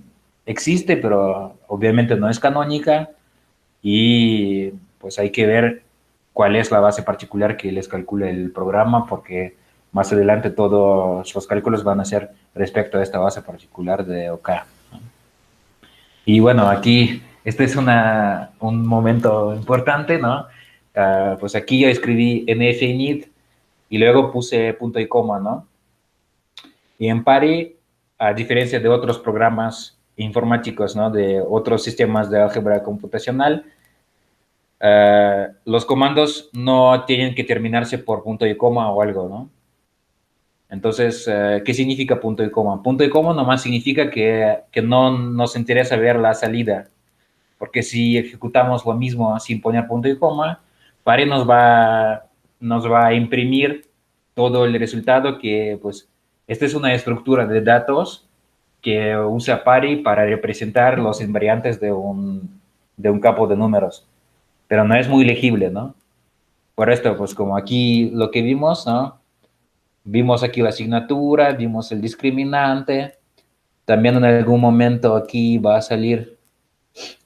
[SPEAKER 1] existe, pero obviamente no es canónica y pues hay que ver cuál es la base particular que les calcule el programa, porque más adelante todos los cálculos van a ser respecto a esta base particular de OK. Y bueno, aquí este es un momento importante, ¿no? Pues aquí yo escribí nfinit y luego puse punto y coma, ¿no? Y en Pari, a diferencia de otros programas informáticos, ¿no?, de otros sistemas de álgebra computacional, los comandos no tienen que terminarse por punto y coma o algo, ¿no? Entonces, ¿qué significa punto y coma? Punto y coma nomás significa que no nos interesa ver la salida, porque si ejecutamos lo mismo sin poner punto y coma, Pare nos va a imprimir todo el resultado que, pues, esta es una estructura de datos que usa Pari para representar los invariantes de un campo de números, pero no es muy legible, ¿no? Por esto, pues como aquí lo que vimos, ¿no? Vimos aquí la asignatura, vimos el discriminante, también en algún momento aquí va a salir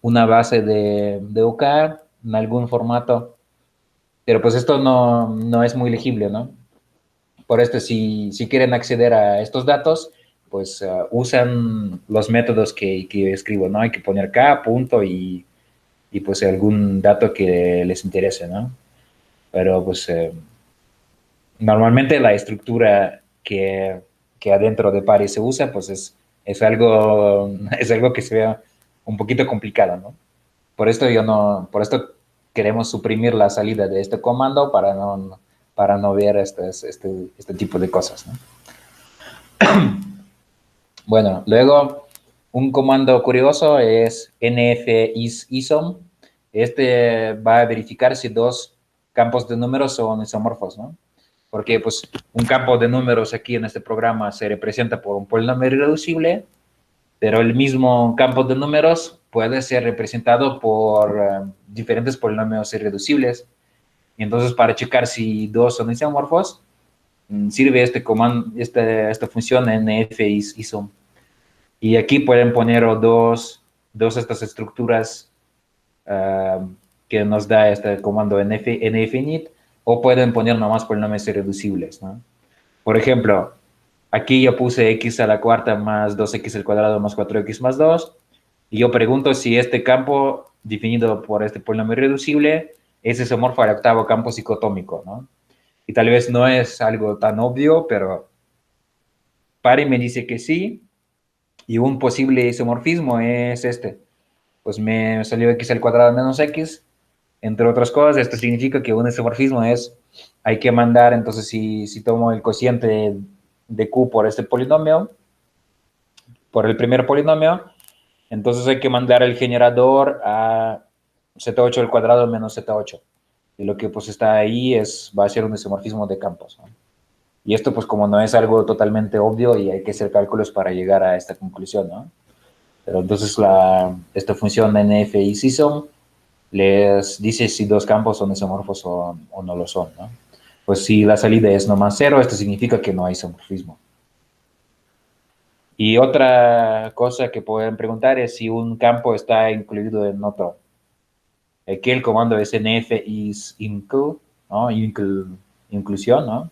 [SPEAKER 1] una base de OK en algún formato, pero pues esto no es muy legible, ¿no? Por esto, si quieren acceder a estos datos, pues usan los métodos que escribo, ¿no? Hay que poner K, punto y pues algún dato que les interese, ¿no? Pero pues normalmente la estructura que adentro de Pari se usa, pues es algo que se ve un poquito complicado, ¿no? Por esto queremos suprimir la salida de este comando para no ver este tipo de cosas, ¿no? Bueno, luego un comando curioso es nf-isom. Este va a verificar si dos campos de números son isomorfos, ¿no? Porque pues un campo de números aquí en este programa se representa por un polinomio irreducible, pero el mismo campo de números puede ser representado por diferentes polinomios irreducibles. Y entonces, para checar si dos son isomorfos, sirve este comando, esta función nf-isom. Y aquí pueden poner dos estas estructuras que nos da este comando nfinit, o pueden poner nomás polinomios irreducibles, ¿no? Por ejemplo, aquí yo puse x a la cuarta más 2x al cuadrado más 4x más 2, y yo pregunto si este campo definido por este polinomio irreducible es isomorfo al octavo campo cicotómico, ¿no? Y tal vez no es algo tan obvio, pero Pari me dice que sí, y un posible isomorfismo es este. Pues me salió x al cuadrado menos x, entre otras cosas. Esto significa que un isomorfismo es, hay que mandar, entonces si tomo el cociente de q por este polinomio, por el primer polinomio, entonces hay que mandar el generador a z8 al cuadrado menos z8. Y lo que pues está ahí va a ser un isomorfismo de campos, ¿no? Y esto pues como no es algo totalmente obvio y hay que hacer cálculos para llegar a esta conclusión, ¿no? Pero entonces esta función nf-isom les dice si dos campos son isomorfos o no lo son, ¿no? Pues si la salida es nomás cero, esto significa que no hay isomorfismo. Y otra cosa que pueden preguntar es si un campo está incluido en otro. Aquí el comando es nf-is-include, ¿no? Inclusión, ¿no?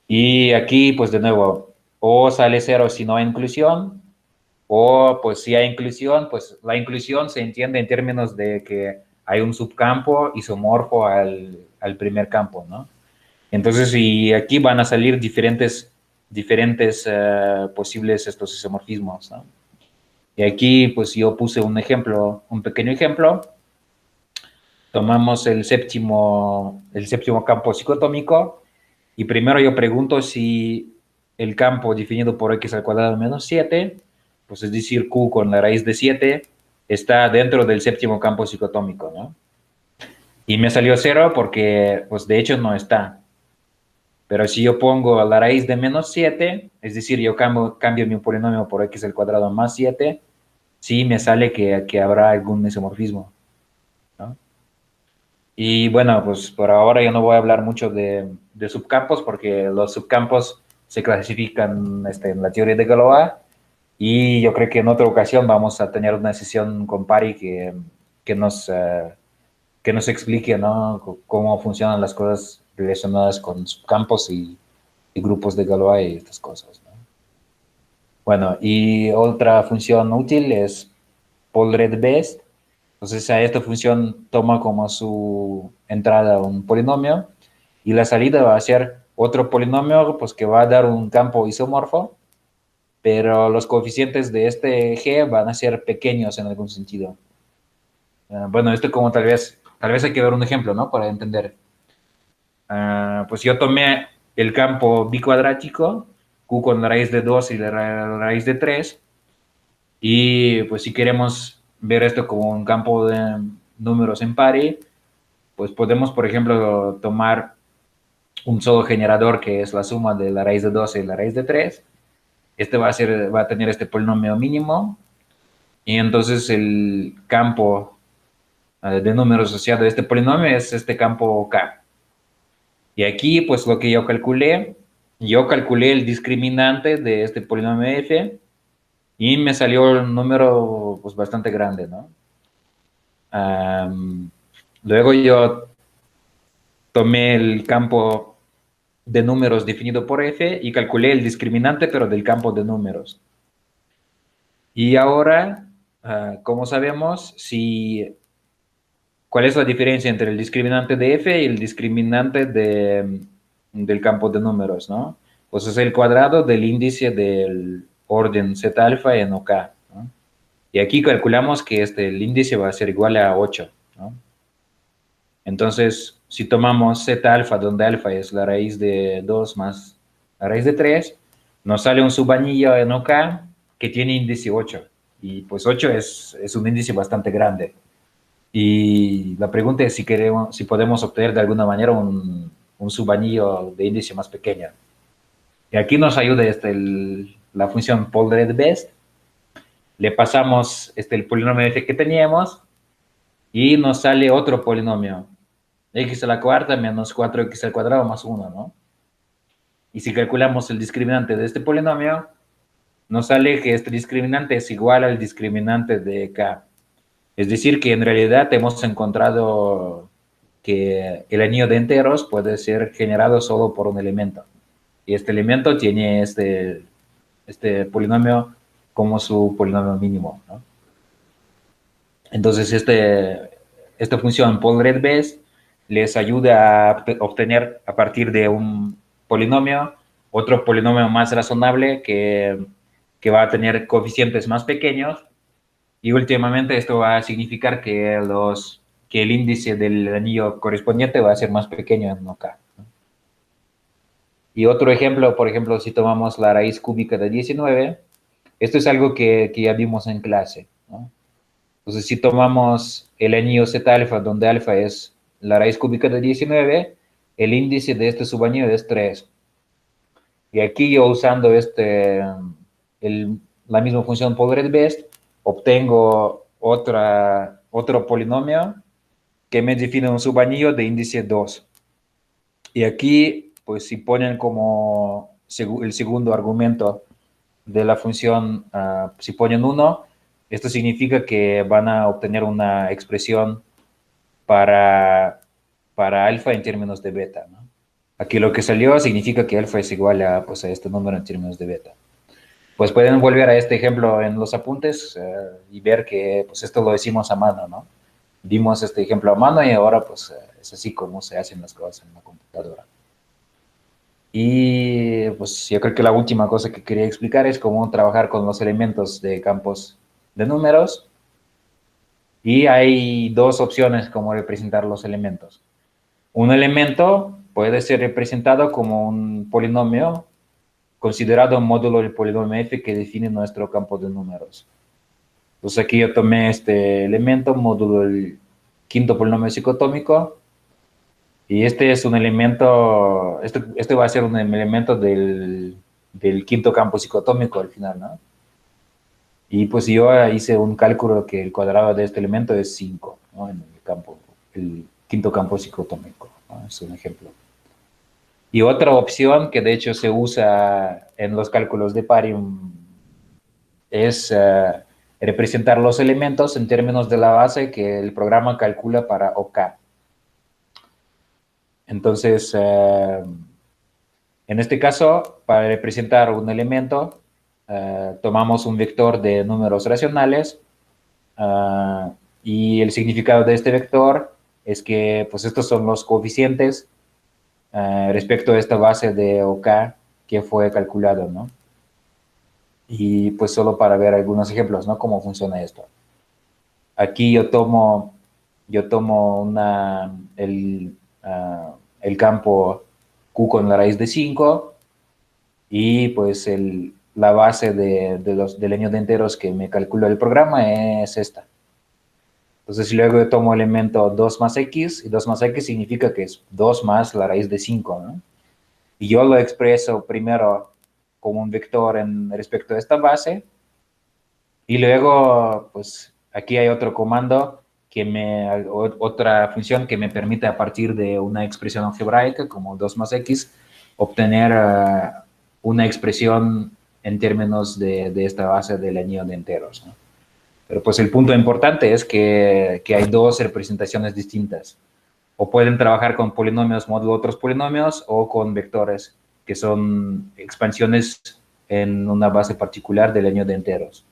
[SPEAKER 1] Y aquí, pues de nuevo, o sale cero si no hay inclusión, o pues si hay inclusión, pues la inclusión se entiende en términos de que hay un subcampo isomorfo al primer campo, ¿no? Entonces, y aquí van a salir diferentes posibles estos isomorfismos, ¿no? Y aquí, pues yo puse un ejemplo, un pequeño ejemplo. Tomamos el séptimo campo cicotómico y primero yo pregunto si el campo definido por x al cuadrado menos 7, pues es decir, q con la raíz de 7, está dentro del séptimo campo cicotómico, ¿no? Y me salió 0 porque, pues de hecho no está. Pero si yo pongo la raíz de menos 7, es decir, yo cambio mi polinomio por x al cuadrado más 7, sí me sale que habrá algún isomorfismo, ¿no? Y bueno, pues por ahora yo no voy a hablar mucho de subcampos porque los subcampos se clasifican en la teoría de Galois y yo creo que en otra ocasión vamos a tener una sesión con Pari que nos, eh, que nos explique, ¿no? Cómo funcionan las cosas relacionadas con subcampos y grupos de Galois y estas cosas, ¿no? Bueno, y otra función útil es PolRedBest. Entonces, a esta función toma como su entrada un polinomio y la salida va a ser otro polinomio, pues que va a dar un campo isomorfo, pero los coeficientes de este G van a ser pequeños en algún sentido. Bueno, esto tal vez hay que ver un ejemplo, ¿no? Para entender. Pues yo tomé el campo bicuadrático, q con la raíz de 2 y la raíz de 3. Y pues si queremos ver esto como un campo de números en pari, pues podemos, por ejemplo, tomar un solo generador que es la suma de la raíz de 12 y la raíz de 3. Este va a tener este polinomio mínimo, y entonces el campo de números asociado a este polinomio es este campo K. Y aquí, pues lo que yo calculé el discriminante de este polinomio f, y me salió un número pues bastante grande, ¿no? Luego yo tomé el campo de números definido por f y calculé el discriminante, pero del campo de números. Y ahora, como sabemos, ¿cuál es la diferencia entre el discriminante de f y el discriminante del campo de números, ¿no? Pues es el cuadrado del índice del orden z alfa en OK, ¿no? Y aquí calculamos que el índice va a ser igual a 8, ¿no? Entonces, si tomamos z alfa, donde alfa es la raíz de 2 más la raíz de 3, nos sale un subanillo en OK que tiene índice 8. Y pues 8 es un índice bastante grande. Y la pregunta es si podemos obtener de alguna manera un subanillo de índice más pequeño. Y aquí nos ayuda la función pollred-best. Le pasamos el polinomio f que teníamos y nos sale otro polinomio, x a la cuarta menos 4x al cuadrado más 1, ¿no? Y si calculamos el discriminante de este polinomio, nos sale que este discriminante es igual al discriminante de k. Es decir, que en realidad hemos encontrado que el anillo de enteros puede ser generado solo por un elemento. Y este elemento tiene este polinomio como su polinomio mínimo, ¿no? Entonces, esta función pollred-best les ayuda a obtener a partir de un polinomio otro polinomio más razonable que va a tener coeficientes más pequeños, y últimamente esto va a significar que el índice del anillo correspondiente va a ser más pequeño en OK. Y otro ejemplo, por ejemplo, si tomamos la raíz cúbica de 19, esto es algo que ya vimos en clase, ¿no? Entonces, si tomamos el anillo Z alfa, donde alfa es la raíz cúbica de 19, el índice de este subanillo es 3. Y aquí yo usando la misma función pollred-best, obtengo otro polinomio que me define un subanillo de índice 2. Y aquí, pues si ponen como el segundo argumento de la función, si ponen 1, esto significa que van a obtener una expresión para alfa en términos de beta, ¿no? Aquí lo que salió significa que alfa es igual pues, a este número en términos de beta. Pues pueden volver a este ejemplo en los apuntes y ver que pues, esto lo hicimos a mano, ¿no? Vimos este ejemplo a mano y ahora pues es así como se hacen las cosas en la computadora. Y pues yo creo que la última cosa que quería explicar es cómo trabajar con los elementos de campos de números. Y hay dos opciones como representar los elementos. Un elemento puede ser representado como un polinomio considerado un módulo del polinomio f que define nuestro campo de números. Entonces aquí yo tomé este elemento, módulo del quinto polinomio psicotómico, y este es un elemento, este va a ser un elemento del quinto campo psicotómico al final, ¿no? Y pues yo hice un cálculo que el cuadrado de este elemento es 5, ¿no? En el quinto campo psicotómico, ¿no? Es un ejemplo. Y otra opción que de hecho se usa en los cálculos de parium es representar los elementos en términos de la base que el programa calcula para OK. Entonces, en este caso, para representar un elemento, tomamos un vector de números racionales y el significado de este vector es que pues estos son los coeficientes respecto a esta base de OK que fue calculado, ¿no? Y pues solo para ver algunos ejemplos, ¿no? Cómo funciona esto. Aquí yo tomo el campo q con la raíz de 5 y pues la base del año de enteros que me calculó el programa es esta. Entonces luego yo tomo el elemento 2 más x, y 2 más x significa que es 2 más la raíz de 5, ¿no? Y yo lo expreso primero como un vector respecto a esta base, y luego, pues aquí hay otro comando, otra función que me permite a partir de una expresión algebraica como 2 más x, obtener una expresión en términos de esta base del anillo de enteros, ¿no? Pero pues el punto importante es que hay dos representaciones distintas. O pueden trabajar con polinomios módulo otros polinomios o con vectores, que son expansiones en una base particular del año de enteros.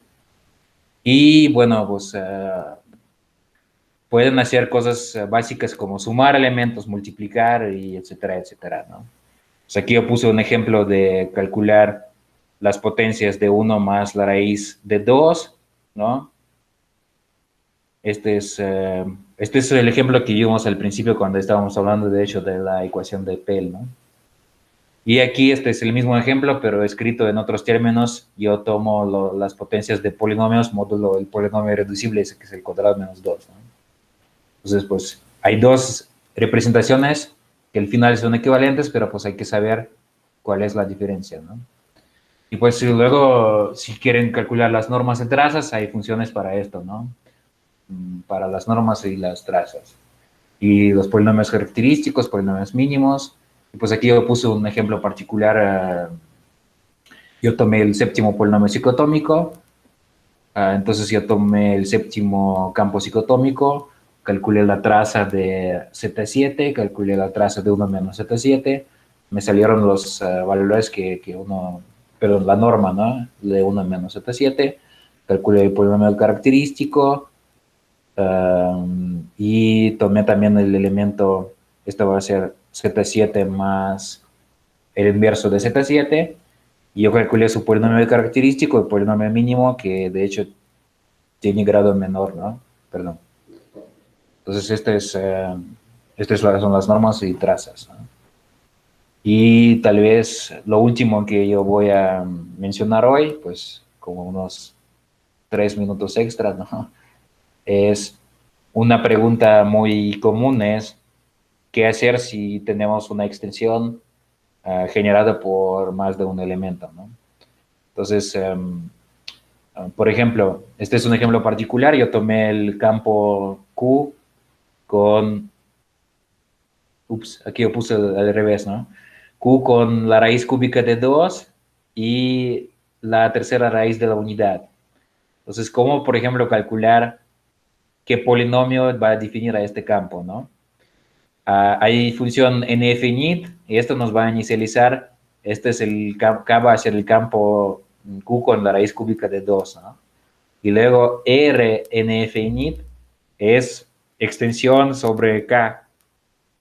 [SPEAKER 1] Y bueno, pues pueden hacer cosas básicas como sumar elementos, multiplicar y etcétera, etcétera, ¿no? Pues aquí yo puse un ejemplo de calcular las potencias de 1 más la raíz de 2, ¿no? Este es el ejemplo que vimos al principio cuando estábamos hablando, de hecho, de la ecuación de Pell, ¿no? Y aquí este es el mismo ejemplo, pero escrito en otros términos. Yo tomo las potencias de polinomios, módulo el polinomio irreducible, ese que es el cuadrado menos 2, ¿no? Entonces, pues, hay dos representaciones que al final son equivalentes, pero pues hay que saber cuál es la diferencia, ¿no? Y pues luego, si quieren calcular las normas de trazas, hay funciones para esto, ¿no? Para las normas y las trazas. Y los polinomios característicos, polinomios mínimos. Y pues aquí yo puse un ejemplo particular. Yo tomé el séptimo polinomio psicotómico. Entonces yo tomé el séptimo campo psicotómico, calculé la traza de Z7, calculé la traza de 1 menos Z7. Me salieron los valores perdón, la norma, ¿no? De 1 menos Z7. Calculé el polinomio característico. Y tomé también el elemento, esto va a ser Z7 más el inverso de Z7, y yo calculé su polinomio característico, el polinomio mínimo, que de hecho tiene grado menor, ¿no? Perdón. Entonces, son las normas y trazas, ¿no? Y tal vez lo último que yo voy a mencionar hoy, pues como unos 3 minutos extra, ¿no? Es una pregunta muy común es, ¿qué hacer si tenemos una extensión generada por más de un elemento, ¿no? Entonces, por ejemplo, este es un ejemplo particular. Yo tomé el campo Q con, aquí yo puse al revés, ¿no? Q con la raíz cúbica de 2 y la tercera raíz de la unidad. Entonces, ¿cómo, por ejemplo, calcular qué polinomio va a definir a este campo, ¿no? Hay función nfinit, y esto nos va a inicializar. Este es va a ser el campo Q con la raíz cúbica de 2, ¿no? Y luego Rnfinit es extensión sobre K.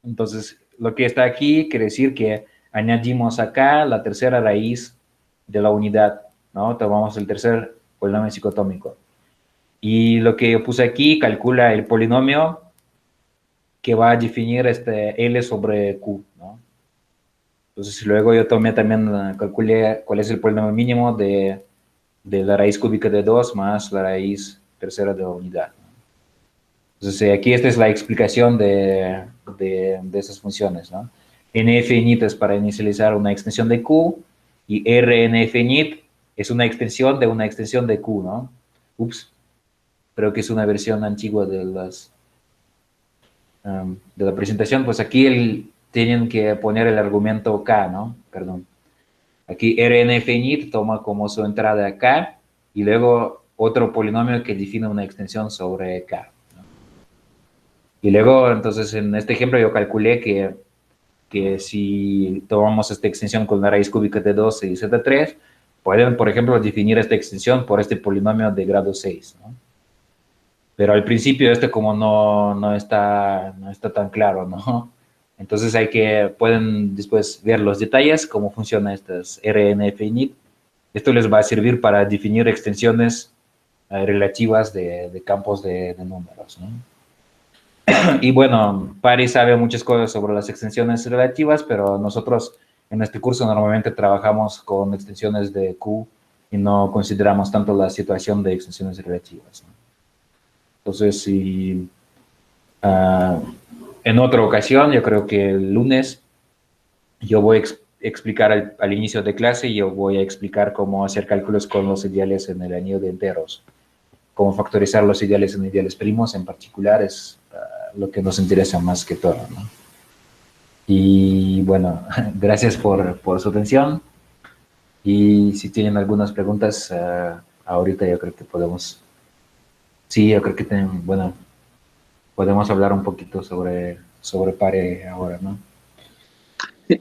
[SPEAKER 1] Entonces, lo que está aquí quiere decir que añadimos acá la tercera raíz de la unidad, ¿no? Tomamos el tercer polinomio psicotómico. Y lo que yo puse aquí calcula el polinomio que va a definir este L sobre Q, ¿no? Entonces, luego yo también calculé cuál es el polinomio mínimo de la raíz cúbica de 2 más la raíz tercera de la unidad, ¿no? Entonces, aquí esta es la explicación de esas funciones, ¿no? Nfinit es para inicializar una extensión de Q, y Rnfinit es una extensión de Q, ¿no? Ups, creo que es una versión antigua de la presentación. Pues aquí tienen que poner el argumento K, ¿no? Perdón. Aquí Rnfinit toma como su entrada K, y luego otro polinomio que define una extensión sobre K, ¿no? Y luego, entonces, en este ejemplo yo calculé que si tomamos esta extensión con la raíz cúbica de 12 y Z3, pueden, por ejemplo, definir esta extensión por este polinomio de grado 6, ¿no? Pero al principio como no está tan claro, ¿no? Entonces pueden después ver los detalles, cómo funciona estas Rnfinit. Esto les va a servir para definir extensiones relativas de campos de números, ¿no? Y bueno, Pari sabe muchas cosas sobre las extensiones relativas, pero nosotros en este curso normalmente trabajamos con extensiones de Q y no consideramos tanto la situación de extensiones relativas, ¿no? Entonces, si en otra ocasión, yo creo que el lunes, yo voy a explicar al inicio de clase, yo voy a explicar cómo hacer cálculos con los ideales en el anillo de enteros, cómo factorizar los ideales en ideales primos en particular, es lo que nos interesa más que todo, ¿no? Y bueno, gracias por su atención. Y si tienen algunas preguntas, ahorita yo creo que podemos, sí, yo creo que bueno, podemos hablar un poquito sobre PARE ahora, ¿no?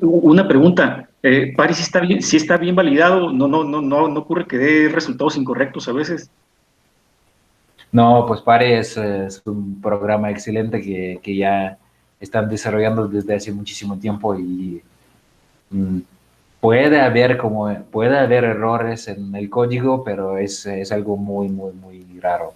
[SPEAKER 2] Una pregunta, Pari, si está bien validado, no ocurre que dé resultados incorrectos a veces.
[SPEAKER 1] No, pues PARE es un programa excelente que ya están desarrollando desde hace muchísimo tiempo y mm, puede haber errores en el código, pero es algo muy, muy, muy raro.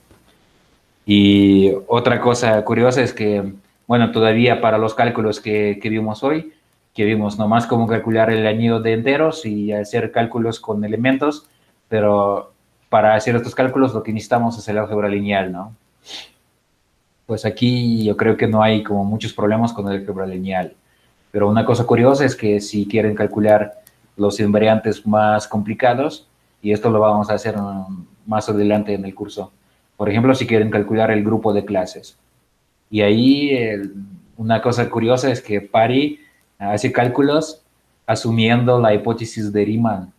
[SPEAKER 1] Y otra cosa curiosa es que, bueno, todavía para los cálculos que vimos hoy, que vimos nomás cómo calcular el anillo de enteros y hacer cálculos con elementos, pero para hacer estos cálculos lo que necesitamos es el álgebra lineal, ¿no? Pues aquí yo creo que no hay como muchos problemas con el álgebra lineal. Pero una cosa curiosa es que si quieren calcular los invariantes más complicados, y esto lo vamos a hacer más adelante en el curso, por ejemplo, si quieren calcular el grupo de clases. Y ahí una cosa curiosa es que Pari hace cálculos asumiendo la hipótesis de Riemann.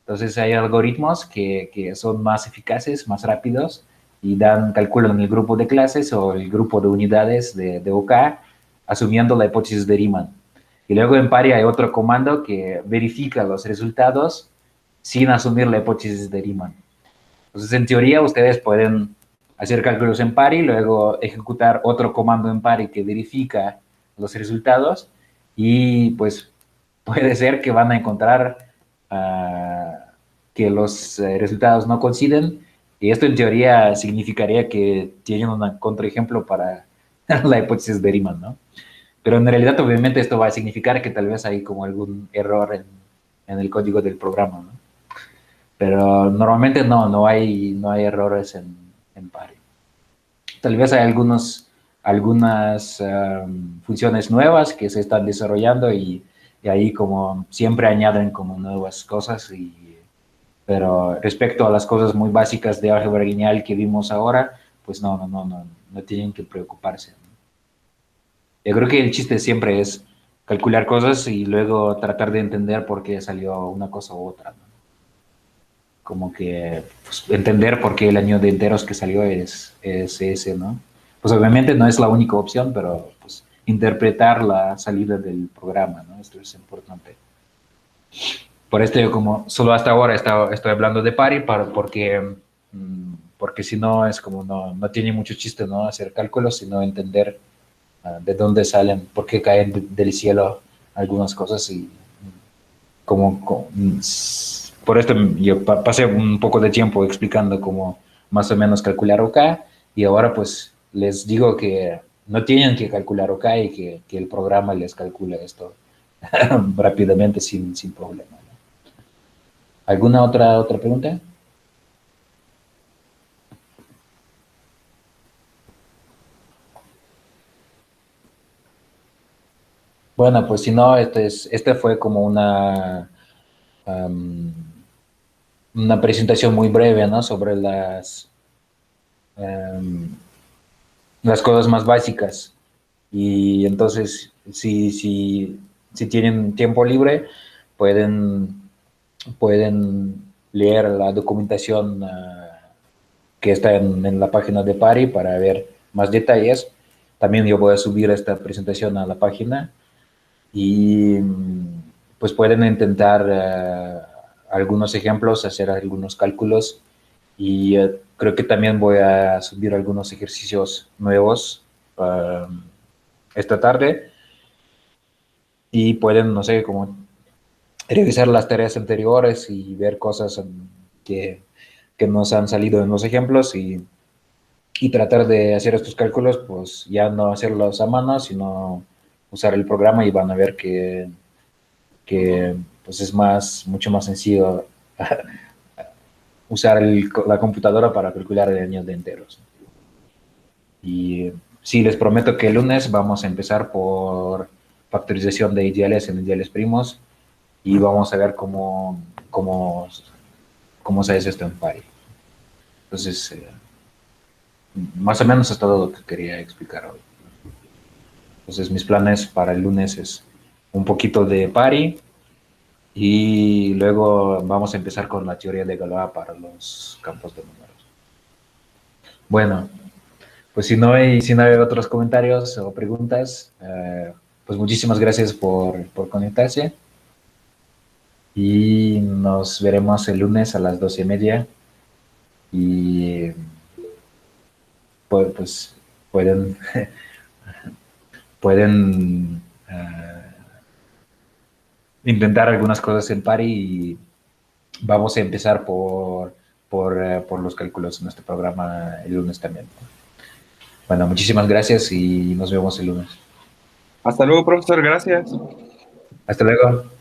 [SPEAKER 1] Entonces hay algoritmos que son más eficaces, más rápidos y calculan el grupo de clases o el grupo de unidades de OK asumiendo la hipótesis de Riemann. Y luego en Pari hay otro comando que verifica los resultados sin asumir la hipótesis de Riemann. Entonces, en teoría, ustedes pueden hacer cálculos en Pari, luego ejecutar otro comando en Pari que verifica los resultados y pues puede ser que van a encontrar que los resultados no coinciden y esto en teoría significaría que tienen un contraejemplo para la hipótesis de Riemann, ¿no? Pero en realidad obviamente esto va a significar que tal vez hay como algún error en el código del programa, ¿no? Pero normalmente no hay errores en Pari. Tal vez hay algunas funciones nuevas que se están desarrollando y ahí como siempre añaden como nuevas cosas, pero respecto a las cosas muy básicas de álgebra lineal que vimos ahora, pues no tienen que preocuparse, ¿no? Yo creo que el chiste siempre es calcular cosas y luego tratar de entender por qué salió una cosa u otra, ¿no? Como que pues, entender por qué el año de enteros que salió es ese, ¿no? Pues obviamente no es la única opción, pero pues interpretar la salida del programa, ¿no? Esto es importante. Por esto yo como solo hasta ahora estoy hablando de Pari porque si no es como no tiene mucho chiste, ¿no? Hacer cálculos, sino entender de dónde salen, por qué caen del cielo algunas cosas y por esto yo pasé un poco de tiempo explicando cómo más o menos calcular OK y ahora pues les digo que no tienen que calcular OK y que el programa les calcula esto rápidamente sin problema, ¿no? ¿Alguna otra pregunta? Bueno, pues si no, este fue como um, una presentación muy breve, ¿no? Sobre um, las cosas más básicas. Y entonces, si tienen tiempo libre, pueden, pueden leer la documentación que está en la página de Pari para ver más detalles. También yo voy a subir esta presentación a la página y pues pueden intentar algunos ejemplos, hacer algunos cálculos y creo que también voy a subir algunos ejercicios nuevos esta tarde y pueden, no sé, como revisar las tareas anteriores y ver cosas que nos han salido en los ejemplos y tratar de hacer estos cálculos, pues ya no hacerlos a mano, sino usar el programa y van a ver que pues es mucho más sencillo usar la computadora para calcular años de enteros. Y sí, les prometo que el lunes vamos a empezar por factorización de ideales en ideales primos y vamos a ver cómo se hace esto en Pari. Entonces, más o menos es todo lo que quería explicar hoy. Entonces, mis planes para el lunes es un poquito de Pari y luego vamos a empezar con la teoría de Galois para los campos de números. Bueno, pues si no hay otros comentarios o preguntas, pues muchísimas gracias por conectarse y nos veremos el lunes a las 12:30 y pues pueden, pueden intentar algunas cosas en Pari y vamos a empezar por los cálculos en este programa el lunes también. Bueno, muchísimas gracias y nos vemos el lunes.
[SPEAKER 3] Hasta luego, profesor, gracias.
[SPEAKER 1] Hasta luego.